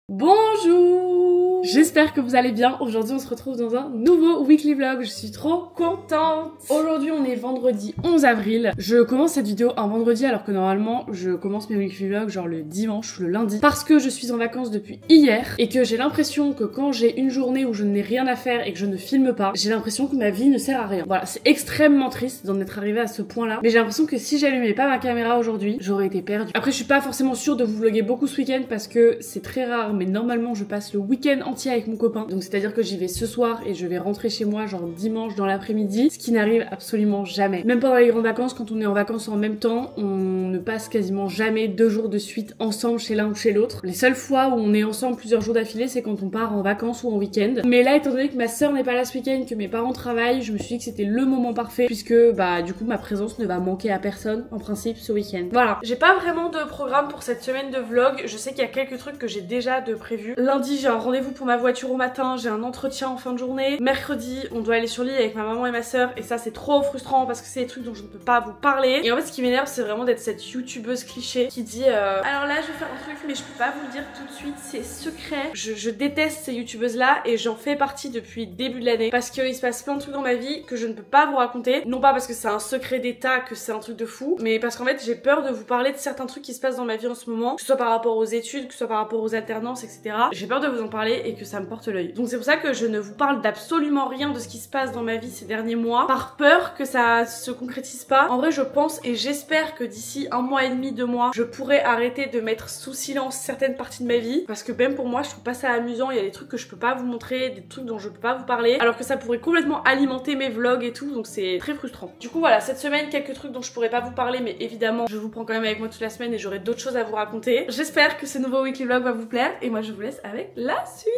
Bonjour! J'espère que vous allez bien. Aujourd'hui on se retrouve dans un nouveau weekly vlog. Je suis trop contente. Aujourd'hui on est vendredi 11 avril. Je commence cette vidéo un vendredi alors que normalement je commence mes weekly vlogs genre le dimanche ou le lundi. Parce que je suis en vacances depuis hier et que j'ai l'impression que quand j'ai une journée où je n'ai rien à faire et que je ne filme pas, j'ai l'impression que ma vie ne sert à rien. Voilà, c'est extrêmement triste d'en être arrivé à ce point là. Mais j'ai l'impression que si j'allumais pas ma caméra aujourd'hui, j'aurais été perdue. Après je suis pas forcément sûre de vous vlogger beaucoup ce week-end parce que c'est très rare, mais normalement je passe le week-end entier avec mon copain. Donc c'est à dire que j'y vais ce soir et je vais rentrer chez moi genre dimanche dans l'après-midi, ce qui n'arrive absolument jamais. Même pendant les grandes vacances, quand on est en vacances en même temps, on ne passe quasiment jamais 2 jours de suite ensemble chez l'un ou chez l'autre. Les seules fois où on est ensemble plusieurs jours d'affilée, c'est quand on part en vacances ou en week-end. Mais là, étant donné que ma soeur n'est pas là ce week-end, que mes parents travaillent, je me suis dit que c'était le moment parfait puisque bah du coup ma présence ne va manquer à personne en principe ce week-end. Voilà, j'ai pas vraiment de programme pour cette semaine de vlog. Je sais qu'il y a quelques trucs que j'ai déjà de prévus. Lundi, j'ai un rendez-vous pour ma voiture au matin, j'ai un entretien en fin de journée. Mercredi, on doit aller sur l'île avec ma maman et ma soeur et ça c'est trop frustrant parce que c'est des trucs dont je ne peux pas vous parler. Et en fait ce qui m'énerve c'est vraiment d'être cette youtubeuse cliché qui dit alors là je vais faire un truc mais je peux pas vous le dire tout de suite, c'est secret. Je déteste ces youtubeuses là et j'en fais partie depuis le début de l'année parce qu'il se passe plein de trucs dans ma vie que je ne peux pas vous raconter. Non pas parce que c'est un secret d'état, que c'est un truc de fou, mais parce qu'en fait j'ai peur de vous parler de certains trucs qui se passent dans ma vie en ce moment, que ce soit par rapport aux études, que ce soit par rapport aux alternances, etc. J'ai peur de vous en parler et que ça me porte l'œil. Donc c'est pour ça que je ne vous parle d'absolument rien de ce qui se passe dans ma vie ces derniers mois, par peur que ça se concrétise pas. En vrai je pense et j'espère que d'ici 1 mois et demi, 2 mois, je pourrai arrêter de mettre sous silence certaines parties de ma vie, parce que même pour moi je trouve pas ça amusant, il y a des trucs que je peux pas vous montrer, des trucs dont je peux pas vous parler, alors que ça pourrait complètement alimenter mes vlogs et tout, donc c'est très frustrant. Du coup voilà, cette semaine quelques trucs dont je pourrais pas vous parler, mais évidemment je vous prends quand même avec moi toute la semaine et j'aurai d'autres choses à vous raconter. J'espère que ce nouveau weekly vlog va vous plaire et moi je vous laisse avec la suite.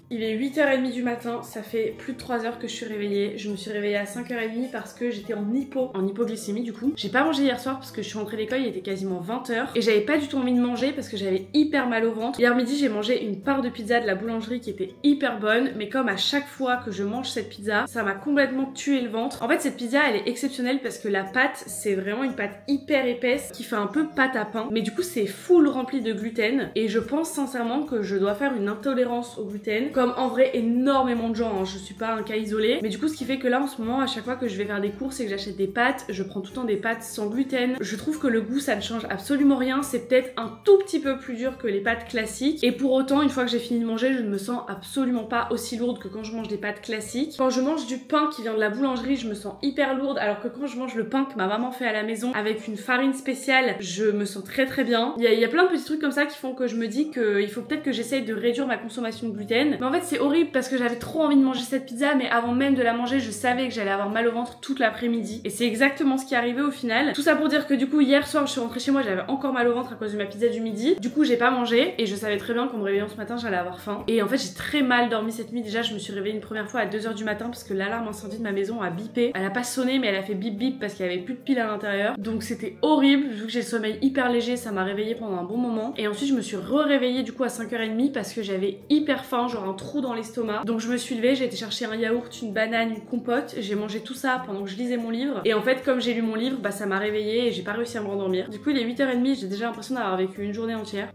Il est 8h30 du matin, ça fait plus de 3 heures que je suis réveillée. Je me suis réveillée à 5h30 parce que j'étais en hypoglycémie du coup. J'ai pas mangé hier soir parce que je suis rentrée d'école, il était quasiment 20h. Et j'avais pas du tout envie de manger parce que j'avais hyper mal au ventre. Hier midi j'ai mangé une part de pizza de la boulangerie qui était hyper bonne. Mais comme à chaque fois que je mange cette pizza, ça m'a complètement tué le ventre. En fait cette pizza elle est exceptionnelle parce que la pâte c'est vraiment une pâte hyper épaisse qui fait un peu pâte à pain. Mais du coup c'est full rempli de gluten. Et je pense sincèrement que je dois faire une intolérance au gluten. Comme en vrai énormément de gens, hein. Je suis pas un cas isolé. Mais du coup ce qui fait que là en ce moment à chaque fois que je vais faire des courses et que j'achète des pâtes, je prends tout le temps des pâtes sans gluten. Je trouve que le goût ça ne change absolument rien. C'est peut-être un tout petit peu plus dur que les pâtes classiques. Et pour autant une fois que j'ai fini de manger je ne me sens absolument pas aussi lourde que quand je mange des pâtes classiques. Quand je mange du pain qui vient de la boulangerie je me sens hyper lourde, alors que quand je mange le pain que ma maman fait à la maison avec une farine spéciale je me sens très très bien. Il y a plein de petits trucs comme ça qui font que je me dis qu'il faut peut-être que j'essaye de réduire ma consommation de gluten. Mais en fait c'est horrible parce que j'avais trop envie de manger cette pizza, mais avant même de la manger je savais que j'allais avoir mal au ventre toute l'après-midi et c'est exactement ce qui est arrivé au final. Tout ça pour dire que du coup hier soir je suis rentrée chez moi, j'avais encore mal au ventre à cause de ma pizza du midi. Du coup j'ai pas mangé et je savais très bien qu'en me réveillant ce matin j'allais avoir faim. Et en fait j'ai très mal dormi cette nuit. Déjà je me suis réveillée une première fois à 2h du matin parce que l'alarme incendie de ma maison a bipé. Elle a pas sonné mais elle a fait bip bip parce qu'il y avait plus de piles à l'intérieur. Donc c'était horrible, vu que j'ai le sommeil hyper léger ça m'a réveillée pendant un bon moment. Et ensuite je me suis réveillée du coup à 5h30 parce que j'avais hyper faim, genre un trou dans l'estomac. Donc je me suis levée, j'ai été chercher un yaourt, une banane, une compote, j'ai mangé tout ça pendant que je lisais mon livre. Et en fait comme j'ai lu mon livre, bah ça m'a réveillée et j'ai pas réussi à me rendormir. Du coup il est 8h30, j'ai déjà l'impression d'avoir vécu une journée entière.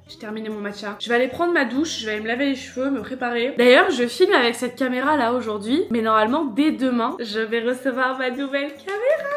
J'ai terminé mon matcha. Je vais aller prendre ma douche, je vais aller me laver les cheveux, me préparer. D'ailleurs, je filme avec cette caméra là aujourd'hui, mais normalement dès demain, je vais recevoir ma nouvelle caméra.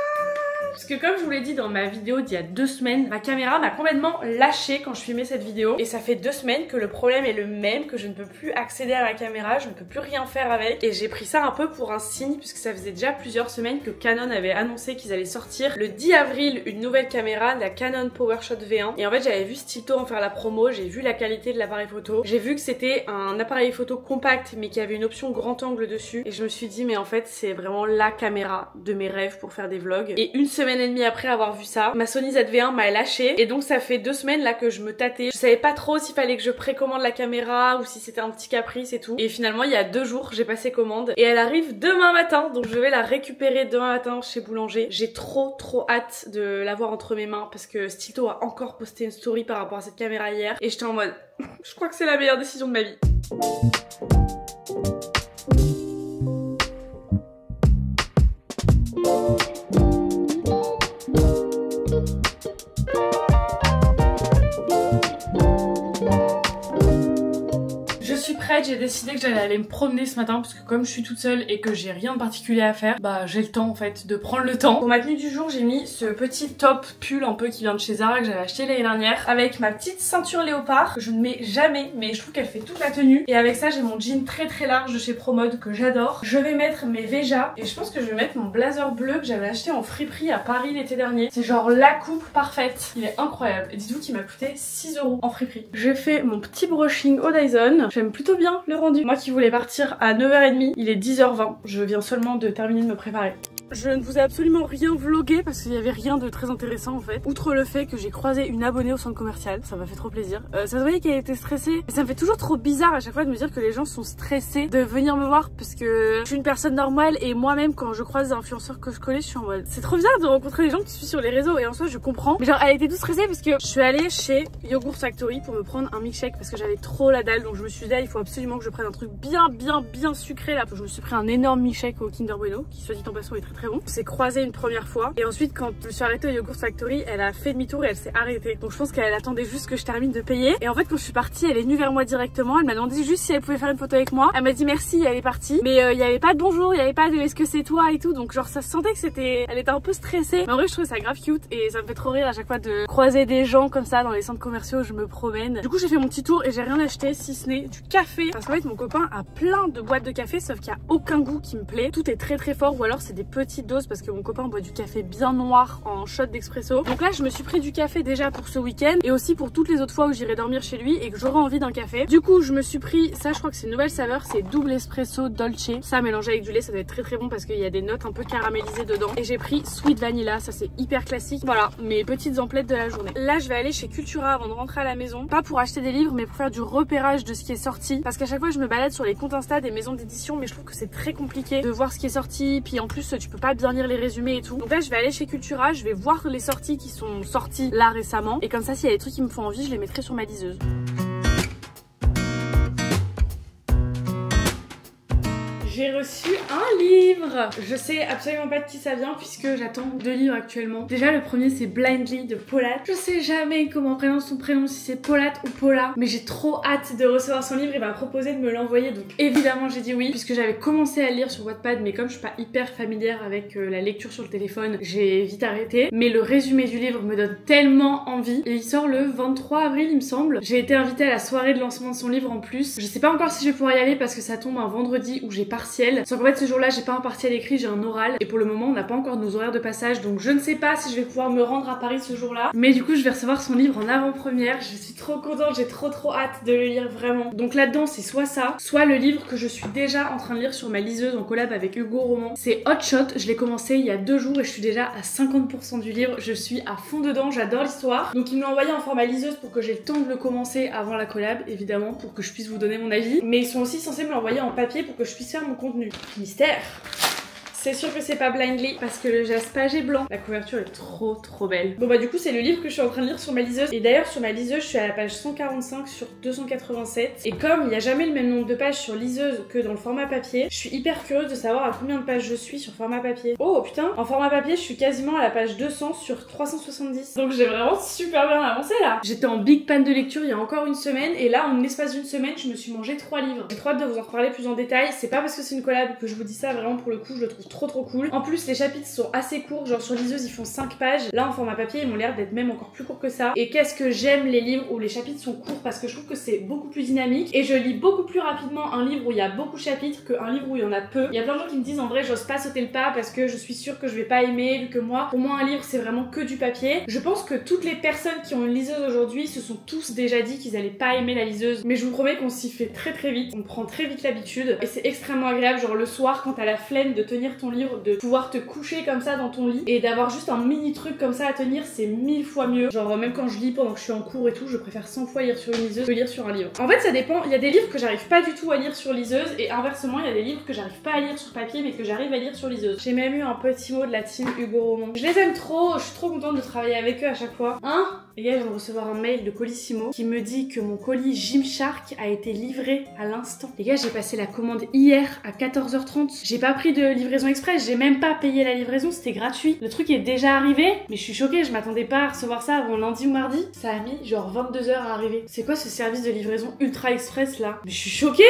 Parce que comme je vous l'ai dit dans ma vidéo d'il y a 2 semaines, ma caméra m'a complètement lâché quand je filmais cette vidéo. Et ça fait 2 semaines que le problème est le même, que je ne peux plus accéder à ma caméra, je ne peux plus rien faire avec. Et j'ai pris ça un peu pour un signe, puisque ça faisait déjà plusieurs semaines que Canon avait annoncé qu'ils allaient sortir le 10 avril une nouvelle caméra, la Canon PowerShot V1. Et en fait j'avais vu Stilto en faire la promo, j'ai vu la qualité de l'appareil photo. J'ai vu que c'était un appareil photo compact mais qui avait une option grand angle dessus. Et je me suis dit mais en fait c'est vraiment la caméra de mes rêves pour faire des vlogs. Et une semaine et demie après avoir vu ça, ma Sony ZV-1 m'a lâché et donc ça fait 2 semaines là que je me tâtais. Je savais pas trop s'il fallait que je précommande la caméra ou si c'était un petit caprice et tout. Et finalement il y a 2 jours j'ai passé commande et elle arrive demain matin, donc je vais la récupérer demain matin chez Boulanger. J'ai trop hâte de l'avoir entre mes mains parce que Stilto a encore posté une story par rapport à cette caméra hier et j'étais en mode je crois que c'est la meilleure décision de ma vie. Après j'ai décidé que j'allais aller me promener ce matin parce que comme je suis toute seule et que j'ai rien de particulier à faire, bah j'ai le temps en fait de prendre le temps. Pour ma tenue du jour j'ai mis ce petit top pull un peu qui vient de chez Zara que j'avais acheté l'année dernière avec ma petite ceinture léopard que je ne mets jamais mais je trouve qu'elle fait toute la tenue. Et avec ça j'ai mon jean très large de chez Promode que j'adore. Je vais mettre mes Veja et je pense que je vais mettre mon blazer bleu que j'avais acheté en friperie à Paris l'été dernier. C'est genre la coupe parfaite. Il est incroyable. Et dites-vous qu'il m'a coûté 6 € en friperie. J'ai fait mon petit brushing au Dyson. J'aime plutôt bien le rendu. Moi qui voulais partir à 9h30, il est 10h20. Je viens seulement de terminer de me préparer. Je ne vous ai absolument rien vlogué parce qu'il n'y avait rien de très intéressant en fait. Outre le fait que j'ai croisé une abonnée au centre commercial, ça m'a fait trop plaisir. Ça se voyait qu'elle était stressée. Et ça me fait toujours trop bizarre à chaque fois de me dire que les gens sont stressés de venir me voir parce que je suis une personne normale et moi-même quand je croise des influenceurs que je connais, je suis en mode c'est trop bizarre de rencontrer des gens qui suivent sur les réseaux et en soi je comprends. Mais genre elle était toute stressée parce que je suis allée chez Yogurt Factory pour me prendre un milkshake parce que j'avais trop la dalle donc je me suis dit il faut absolument que je prenne un truc bien sucré là. Donc je me suis pris un énorme milkshake au Kinder Bueno qui soit dit en passant est très bon. On s'est croisé une première fois et ensuite quand je me suis arrêtée au Yogurt Factory elle a fait demi-tour et elle s'est arrêtée. Donc je pense qu'elle attendait juste que je termine de payer et en fait quand je suis partie elle est venue vers moi directement. Elle m'a demandé juste si elle pouvait faire une photo avec moi. Elle m'a dit merci et elle est partie. Mais il y avait pas de bonjour, il y avait pas de est-ce que c'est toi et tout donc genre ça se sentait que c'était elle était un peu stressée. Mais en vrai je trouvais ça grave cute et ça me fait trop rire à chaque fois de croiser des gens comme ça dans les centres commerciaux où je me promène. Du coup j'ai fait mon petit tour et j'ai rien acheté si ce n'est du café parce qu'en fait mon copain a plein de boîtes de café sauf qu'il y a aucun goût qui me plaît. Tout est très fort ou alors c'est des petites doses parce que mon copain boit du café bien noir en shot d'expresso. Donc là je me suis pris du café déjà pour ce week-end et aussi pour toutes les autres fois où j'irai dormir chez lui et que j'aurai envie d'un café. Du coup je me suis pris ça, je crois que c'est une nouvelle saveur, c'est double espresso dolce. Ça mélangé avec du lait ça doit être très bon parce qu'il y a des notes un peu caramélisées dedans. Et j'ai pris sweet vanilla, ça c'est hyper classique. Voilà mes petites emplettes de la journée. Là je vais aller chez Cultura avant de rentrer à la maison, pas pour acheter des livres mais pour faire du repérage de ce qui est sorti parce qu'à chaque fois je me balade sur les comptes Insta des maisons d'édition mais je trouve que c'est très compliqué de voir ce qui est sorti puis en plus tu peux pas bien lire les résumés et tout. Donc là je vais aller chez Cultura, je vais voir les sorties qui sont sorties là récemment et comme ça s'il y a des trucs qui me font envie je les mettrai sur ma liseuse. J'ai reçu un livre. Je sais absolument pas de qui ça vient puisque j'attends 2 livres actuellement. Déjà le premier c'est Blindly de Paulate. Je sais jamais comment on prononce son prénom, si c'est Paulate ou Paula, mais j'ai trop hâte de recevoir son livre. Il m'a proposé de me l'envoyer donc évidemment j'ai dit oui puisque j'avais commencé à le lire sur Wattpad mais comme je suis pas hyper familière avec la lecture sur le téléphone j'ai vite arrêté. Mais le résumé du livre me donne tellement envie et il sort le 23 avril il me semble. J'ai été invitée à la soirée de lancement de son livre en plus. Je sais pas encore si je vais pouvoir y aller parce que ça tombe un vendredi où j'ai partiel. Sauf qu'en fait ce jour-là j'ai pas un partiel écrit, j'ai un oral et pour le moment on n'a pas encore nos horaires de passage donc je ne sais pas si je vais pouvoir me rendre à Paris ce jour-là. Mais du coup je vais recevoir son livre en avant-première, je suis trop contente, j'ai trop hâte de le lire vraiment. Donc là-dedans c'est soit ça, soit le livre que je suis déjà en train de lire sur ma liseuse en collab avec Hugo Roman. C'est Hot Shot, je l'ai commencé il y a 2 jours et je suis déjà à 50% du livre, je suis à fond dedans, j'adore l'histoire. Donc il me l'a envoyé en format liseuse pour que j'ai le temps de le commencer avant la collab évidemment pour que je puisse vous donner mon avis. Mais ils sont aussi censés me l'envoyer en papier pour que je puisse faire mon contenu. Mystère. C'est sûr que c'est pas Blindly parce que le jaspage est blanc. La couverture est trop belle. Bon bah du coup c'est le livre que je suis en train de lire sur ma liseuse. Et d'ailleurs sur ma liseuse je suis à la page 145 sur 287. Et comme il n'y a jamais le même nombre de pages sur liseuse que dans le format papier, je suis hyper curieuse de savoir à combien de pages je suis sur format papier. Oh putain, en format papier je suis quasiment à la page 200 sur 370. Donc j'ai vraiment super bien avancé là. J'étais en big panne de lecture il y a encore une semaine et là en l'espace d'une semaine je me suis mangé 3 livres. J'ai trop hâte de vous en reparler plus en détail. C'est pas parce que c'est une collab que je vous dis ça, vraiment pour le coup je le trouve trop cool. En plus les chapitres sont assez courts, genre sur liseuse ils font 5 pages. Là en format papier ils m'ont l'air d'être même encore plus courts que ça. Et qu'est-ce que j'aime les livres où les chapitres sont courts parce que je trouve que c'est beaucoup plus dynamique et je lis beaucoup plus rapidement un livre où il y a beaucoup de chapitres qu'un livre où il y en a peu. Il y a plein de gens qui me disent en vrai j'ose pas sauter le pas parce que je suis sûre que je vais pas aimer vu que moi, pour moi un livre c'est vraiment que du papier. Je pense que toutes les personnes qui ont une liseuse aujourd'hui se sont tous déjà dit qu'ils allaient pas aimer la liseuse, mais je vous promets qu'on s'y fait très vite, on prend très vite l'habitude et c'est extrêmement agréable, genre le soir quand t'as la flemme de tenir ton livre, de pouvoir te coucher comme ça dans ton lit et d'avoir juste un mini truc comme ça à tenir, c'est 1000 fois mieux. Genre même quand je lis pendant que je suis en cours et tout, je préfère 100 fois lire sur une liseuse que lire sur un livre. En fait ça dépend, il y a des livres que j'arrive pas du tout à lire sur liseuse et inversement il y a des livres que j'arrive pas à lire sur papier mais que j'arrive à lire sur liseuse. J'ai même eu un petit mot de la team Hugo Roman. Je les aime trop, je suis trop contente de travailler avec eux à chaque fois. Hein? Les gars, je viens de recevoir un mail de Colissimo qui me dit que mon colis Gymshark a été livré à l'instant. Les gars, j'ai passé la commande hier à 14h30. J'ai pas pris de livraison express, j'ai même pas payé la livraison, c'était gratuit. Le truc est déjà arrivé, mais je suis choquée, je m'attendais pas à recevoir ça avant lundi ou mardi. Ça a mis genre 22 heures à arriver. C'est quoi ce service de livraison ultra express là? Mais je suis choquée!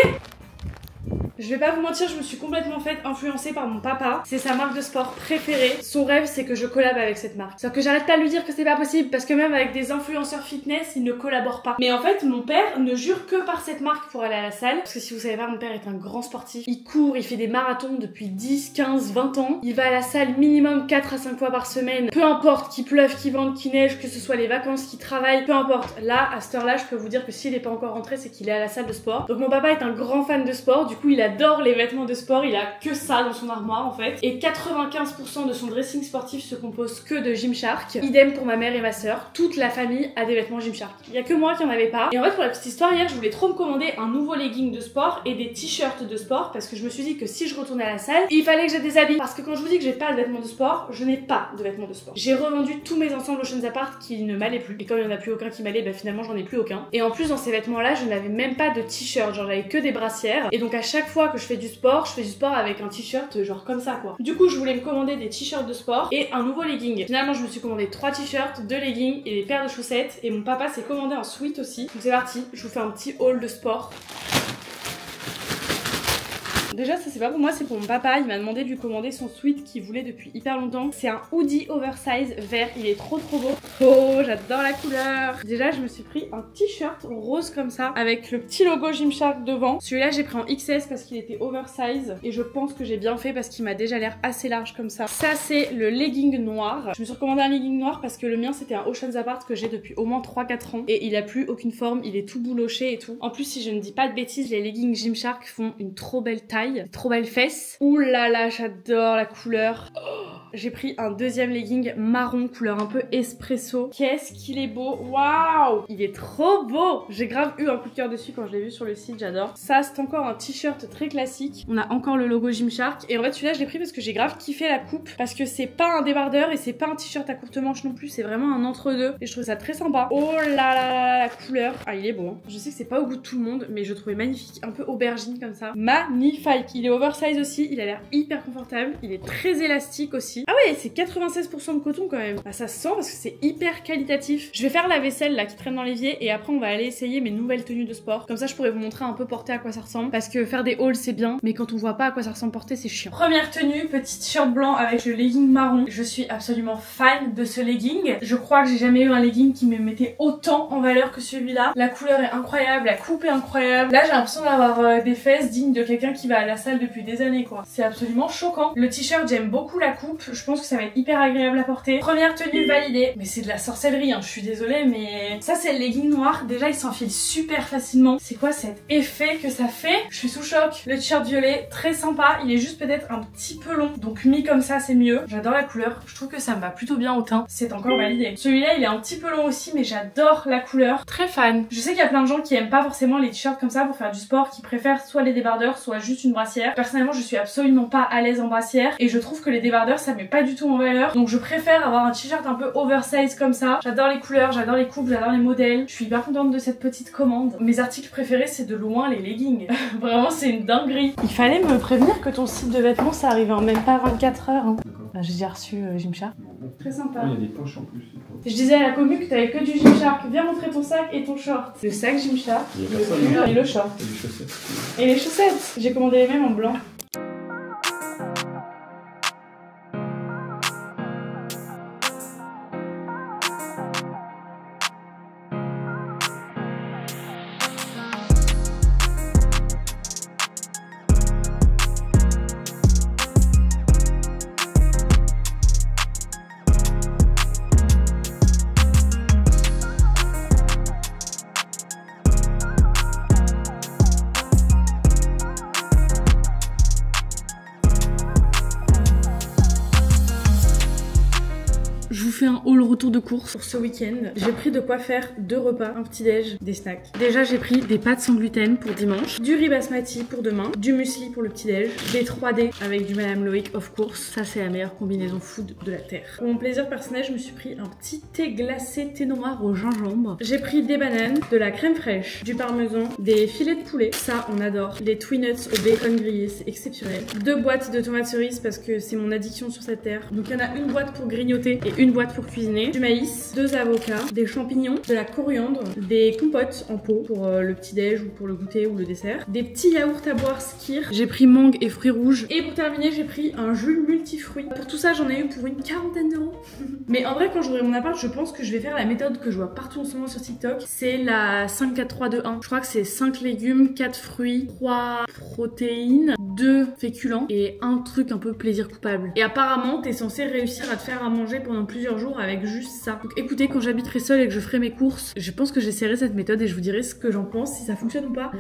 Je vais pas vous mentir, je me suis complètement faite influencer par mon papa. C'est sa marque de sport préférée. Son rêve, c'est que je collab avec cette marque. Sauf que j'arrête pas de lui dire que c'est pas possible, parce que même avec des influenceurs fitness, ils ne collaborent pas. Mais en fait, mon père ne jure que par cette marque pour aller à la salle. Parce que si vous savez pas, mon père est un grand sportif. Il court, il fait des marathons depuis 10, 15, 20 ans. Il va à la salle minimum 4 à 5 fois par semaine. Peu importe qu'il pleuve, qu'il vente, qu'il neige, que ce soit les vacances, qu'il travaille, peu importe. Là, à cette heure-là, je peux vous dire que s'il est pas encore rentré, c'est qu'il est à la salle de sport. Donc mon papa est un grand fan de sport. Du coup, il adore les vêtements de sport, il a que ça dans son armoire en fait. Et 95% de son dressing sportif se compose que de Gymshark. Idem pour ma mère et ma soeur. Toute la famille a des vêtements Gymshark. Il y a que moi qui en avais pas. Et en fait, pour la petite histoire, hier, je voulais trop me commander un nouveau legging de sport et des t-shirts de sport parce que je me suis dit que si je retournais à la salle, il fallait que j'ai des habits. Parce que quand je vous dis que j'ai pas de vêtements de sport, je n'ai pas de vêtements de sport. J'ai revendu tous mes ensembles Oceans Apart qui ne m'allaient plus. Et comme il n'y en a plus aucun qui m'allait, bah finalement j'en ai plus aucun. Et en plus, dans ces vêtements-là, je n'avais même pas de t-shirt. Genre, j'avais que des brassières. Et donc, à chaque fois que je fais du sport, je fais du sport avec un t-shirt genre comme ça quoi. Du coup je voulais me commander des t-shirts de sport et un nouveau legging. Finalement je me suis commandé 3 t-shirts, 2 leggings et des paires de chaussettes et mon papa s'est commandé un sweat aussi. Donc c'est parti, je vous fais un petit haul de sport. Déjà ça c'est pas pour moi, c'est pour mon papa, il m'a demandé de lui commander son sweat qu'il voulait depuis hyper longtemps. C'est un hoodie oversize vert, il est trop beau. Oh j'adore la couleur. Déjà je me suis pris un t-shirt rose comme ça avec le petit logo Gymshark devant. Celui-là j'ai pris en XS parce qu'il était oversize et je pense que j'ai bien fait parce qu'il m'a déjà l'air assez large comme ça. Ça c'est le legging noir. Je me suis recommandé un legging noir parce que le mien c'était un Oceans Apart que j'ai depuis au moins 3-4 ans et il a plus aucune forme, il est tout bouloché et tout. En plus si je ne dis pas de bêtises, les leggings Gymshark font une trop belle taille. Trop belles fesses. Ouh là là, j'adore la couleur. Oh, j'ai pris un deuxième legging marron, couleur un peu espresso. Qu'est-ce qu'il est beau. Waouh, il est trop beau. J'ai grave eu un coup de cœur dessus quand je l'ai vu sur le site, j'adore. Ça, c'est encore un t-shirt très classique. On a encore le logo Gymshark. Et en fait, celui-là, je l'ai pris parce que j'ai grave kiffé la coupe. Parce que c'est pas un débardeur et c'est pas un t-shirt à courte manche non plus. C'est vraiment un entre-deux. Et je trouve ça très sympa. Oh là là là, la couleur. Ah, il est beau. Hein. Je sais que c'est pas au goût de tout le monde, mais je trouvais magnifique. Un peu aubergine comme ça. Magnifique. Il est oversize aussi. Il a l'air hyper confortable. Il est très élastique aussi. Ah ouais, c'est 96% de coton quand même. Bah, ça se sent parce que c'est hyper qualitatif. Je vais faire la vaisselle là qui traîne dans l'évier et après on va aller essayer mes nouvelles tenues de sport. Comme ça je pourrais vous montrer un peu porter à quoi ça ressemble. Parce que faire des hauls c'est bien, mais quand on voit pas à quoi ça ressemble porter c'est chiant. Première tenue, petit t-shirt blanc avec le legging marron. Je suis absolument fan de ce legging. Je crois que j'ai jamais eu un legging qui me mettait autant en valeur que celui-là. La couleur est incroyable, la coupe est incroyable. Là j'ai l'impression d'avoir des fesses dignes de quelqu'un qui va à la salle depuis des années quoi. C'est absolument choquant. Le t-shirt j'aime beaucoup la coupe. Je pense que ça va être hyper agréable à porter. Première tenue validée. Mais c'est de la sorcellerie hein, je suis désolée mais... Ça c'est le legging noir. Déjà il s'enfile super facilement. C'est quoi cet effet que ça fait? Je suis sous choc. Le t-shirt violet, très sympa. Il est juste peut-être un petit peu long. Donc mis comme ça c'est mieux. J'adore la couleur. Je trouve que ça me va plutôt bien au teint. C'est encore validé. Celui-là il est un petit peu long aussi mais j'adore la couleur. Très fan. Je sais qu'il y a plein de gens qui aiment pas forcément les t-shirts comme ça pour faire du sport, qui préfèrent soit les débardeurs soit juste une brassière. Personnellement je suis absolument pas à l'aise en brassière et je trouve que les débardeurs ça met pas du tout en valeur. Donc je préfère avoir un t-shirt un peu oversize comme ça. J'adore les couleurs, j'adore les coupes, j'adore les modèles. Je suis hyper contente de cette petite commande. Mes articles préférés c'est de loin les leggings. Vraiment c'est une dinguerie. Il fallait me prévenir que ton site de vêtements ça arrivait en même pas 24 heures. Hein. J'ai déjà reçu Gymshark. Très sympa. Il y a des poches en plus. Je disais à la commu que t'avais que du Gymshark. Viens montrer ton sac et ton short. Le sac Gymshark, le pull et le short. Et les chaussettes. Et les chaussettes. J'ai commandé les mêmes en blanc. haul retour de course pour ce week-end. J'ai pris de quoi faire 2 repas, un petit déj, des snacks. Déjà j'ai pris des pâtes sans gluten pour dimanche, du riz basmati pour demain, du muesli pour le petit déj, des 3D avec du Madame Loïc of course. Ça c'est la meilleure combinaison food de la terre. Pour mon plaisir personnel, je me suis pris un petit thé glacé, thé noir au gingembre. J'ai pris des bananes, de la crème fraîche, du parmesan, des filets de poulet. Ça on adore. Les Twinuts au bacon grillé, c'est exceptionnel. 2 boîtes de tomates cerises parce que c'est mon addiction sur cette terre. Donc il y en a une boîte pour grignoter et une boîte pour cuisiner. Du maïs, 2 avocats, des champignons, de la coriandre, des compotes en pot pour le petit déj ou pour le goûter ou le dessert, des petits yaourts à boire Skir. J'ai pris mangue et fruits rouges. Et pour terminer, j'ai pris un jus multifruits. Pour tout ça, j'en ai eu pour une 40aine d'euros. Mais en vrai, quand j'aurai mon appart, je pense que je vais faire la méthode que je vois partout en ce moment sur TikTok. C'est la 5-4-3-2-1. Je crois que c'est 5 légumes, 4 fruits, 3 protéines, 2 féculents et un truc un peu plaisir coupable. Et apparemment, t'es censé réussir à te faire à manger pendant plusieurs jours avec juste ça. Donc écoutez, quand j'habiterai seule et que je ferai mes courses, je pense que j'essaierai cette méthode et je vous dirai ce que j'en pense, si ça fonctionne ou pas.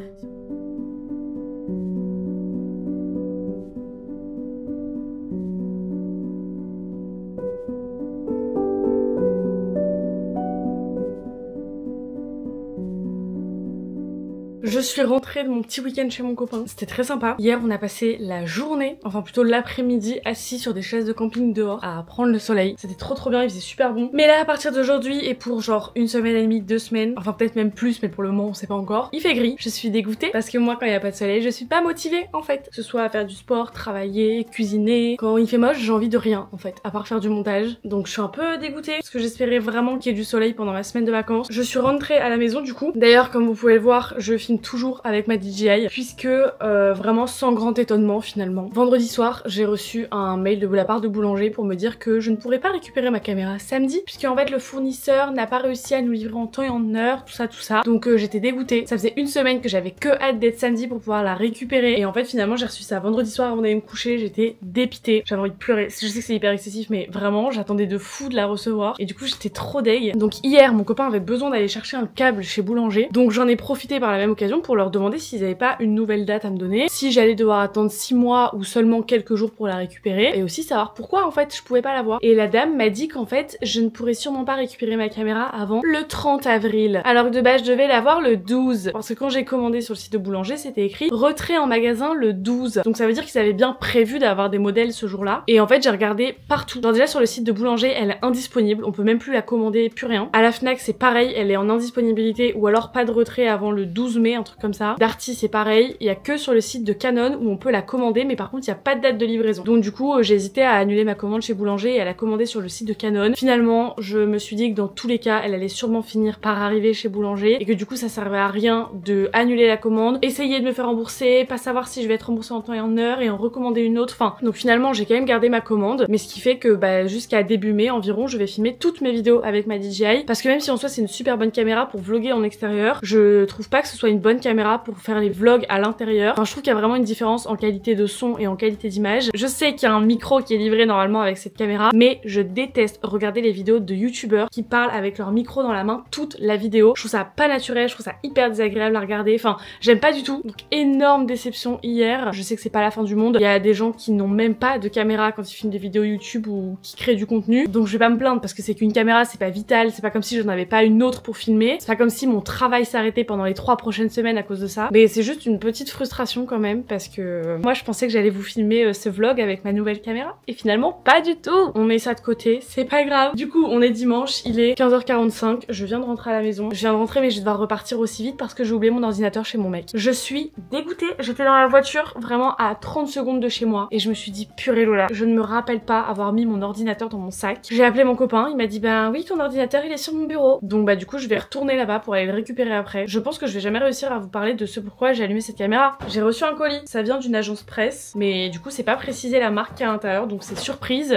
Je suis rentrée de mon petit week-end chez mon copain. C'était très sympa. Hier, on a passé la journée, enfin plutôt l'après-midi, assis sur des chaises de camping dehors à prendre le soleil. C'était trop bien, il faisait super bon. Mais là, à partir d'aujourd'hui et pour genre 1 semaine et demie, 2 semaines, enfin peut-être même plus, mais pour le moment, on sait pas encore, il fait gris. Je suis dégoûtée parce que moi, quand il y a pas de soleil, je suis pas motivée en fait. Que ce soit à faire du sport, travailler, cuisiner. Quand il fait moche, j'ai envie de rien en fait, à part faire du montage. Donc je suis un peu dégoûtée parce que j'espérais vraiment qu'il y ait du soleil pendant la semaine de vacances. Je suis rentrée à la maison du coup. D'ailleurs, comme vous pouvez le voir, je filme toujours avec ma DJI puisque vraiment sans grand étonnement finalement. Vendredi soir, j'ai reçu un mail de la part de Boulanger pour me dire que je ne pourrais pas récupérer ma caméra samedi puisque en fait le fournisseur n'a pas réussi à nous livrer en temps et en heure, tout ça. Donc j'étais dégoûtée. Ça faisait 1 semaine que j'avais que hâte d'être samedi pour pouvoir la récupérer et en fait finalement j'ai reçu ça vendredi soir avant d'aller me coucher. J'étais dépitée, j'avais envie de pleurer. Je sais que c'est hyper excessif mais vraiment j'attendais de fou de la recevoir et du coup j'étais trop deg. Donc hier mon copain avait besoin d'aller chercher un câble chez Boulanger, donc j'en ai profité par la même occasion pour leur demander s'ils avaient pas une nouvelle date à me donner, si j'allais devoir attendre 6 mois ou seulement quelques jours pour la récupérer, et aussi savoir pourquoi en fait je pouvais pas l'avoir. Et la dame m'a dit qu'en fait je ne pourrais sûrement pas récupérer ma caméra avant le 30 avril, alors que de base je devais l'avoir le 12, parce que quand j'ai commandé sur le site de Boulanger c'était écrit retrait en magasin le 12, donc ça veut dire qu'ils avaient bien prévu d'avoir des modèles ce jour-là. Et en fait j'ai regardé partout, genre déjà sur le site de Boulanger elle est indisponible, on peut même plus la commander, plus rien. À la Fnac c'est pareil, elle est en indisponibilité ou alors pas de retrait avant le 12 mai, un truc comme ça. Darty c'est pareil, il y a que sur le site de Canon où on peut la commander, mais par contre il y a pas de date de livraison. Donc du coup j'ai hésité à annuler ma commande chez Boulanger et à la commander sur le site de Canon. Finalement je me suis dit que dans tous les cas elle allait sûrement finir par arriver chez Boulanger et que du coup ça servait à rien de annuler la commande, essayer de me faire rembourser, pas savoir si je vais être remboursée en temps et en heure et en recommander une autre. Enfin donc finalement j'ai quand même gardé ma commande, mais ce qui fait que jusqu'à début mai environ je vais filmer toutes mes vidéos avec ma DJI, parce que même si en soi c'est une super bonne caméra pour vlogger en extérieur, je trouve pas que ce soit une bonne caméra pour faire les vlogs à l'intérieur. Enfin, je trouve qu'il y a vraiment une différence en qualité de son et en qualité d'image. Je sais qu'il y a un micro qui est livré normalement avec cette caméra, mais je déteste regarder les vidéos de youtubeurs qui parlent avec leur micro dans la main toute la vidéo. Je trouve ça pas naturel, je trouve ça hyper désagréable à regarder. Enfin, j'aime pas du tout. Donc énorme déception hier. Je sais que c'est pas la fin du monde. Il y a des gens qui n'ont même pas de caméra quand ils filment des vidéos YouTube ou qui créent du contenu. Donc je vais pas me plaindre parce que c'est qu'une caméra, c'est pas vital. C'est pas comme si j'en avais pas une autre pour filmer. C'est pas comme si mon travail s'arrêtait pendant les 3 prochaines semaines à cause de ça. Mais c'est juste une petite frustration quand même parce que moi je pensais que j'allais vous filmer ce vlog avec ma nouvelle caméra et finalement pas du tout. On met ça de côté, c'est pas grave. Du coup on est dimanche, il est 15h45, je viens de rentrer à la maison. Je viens de rentrer mais je vais devoir repartir aussi vite parce que j'ai oublié mon ordinateur chez mon mec. Je suis dégoûtée, j'étais dans la voiture vraiment à 30 secondes de chez moi et je me suis dit purée Lola, je ne me rappelle pas avoir mis mon ordinateur dans mon sac. J'ai appelé mon copain, il m'a dit ben oui ton ordinateur il est sur mon bureau. Donc du coup je vais retourner là-bas pour aller le récupérer après. Je pense que je vais jamais réussir à vous parler de ce pourquoi j'ai allumé cette caméra. J'ai reçu un colis, ça vient d'une agence presse, mais du coup c'est pas précisé la marque qu'il y a à l'intérieur, donc c'est surprise.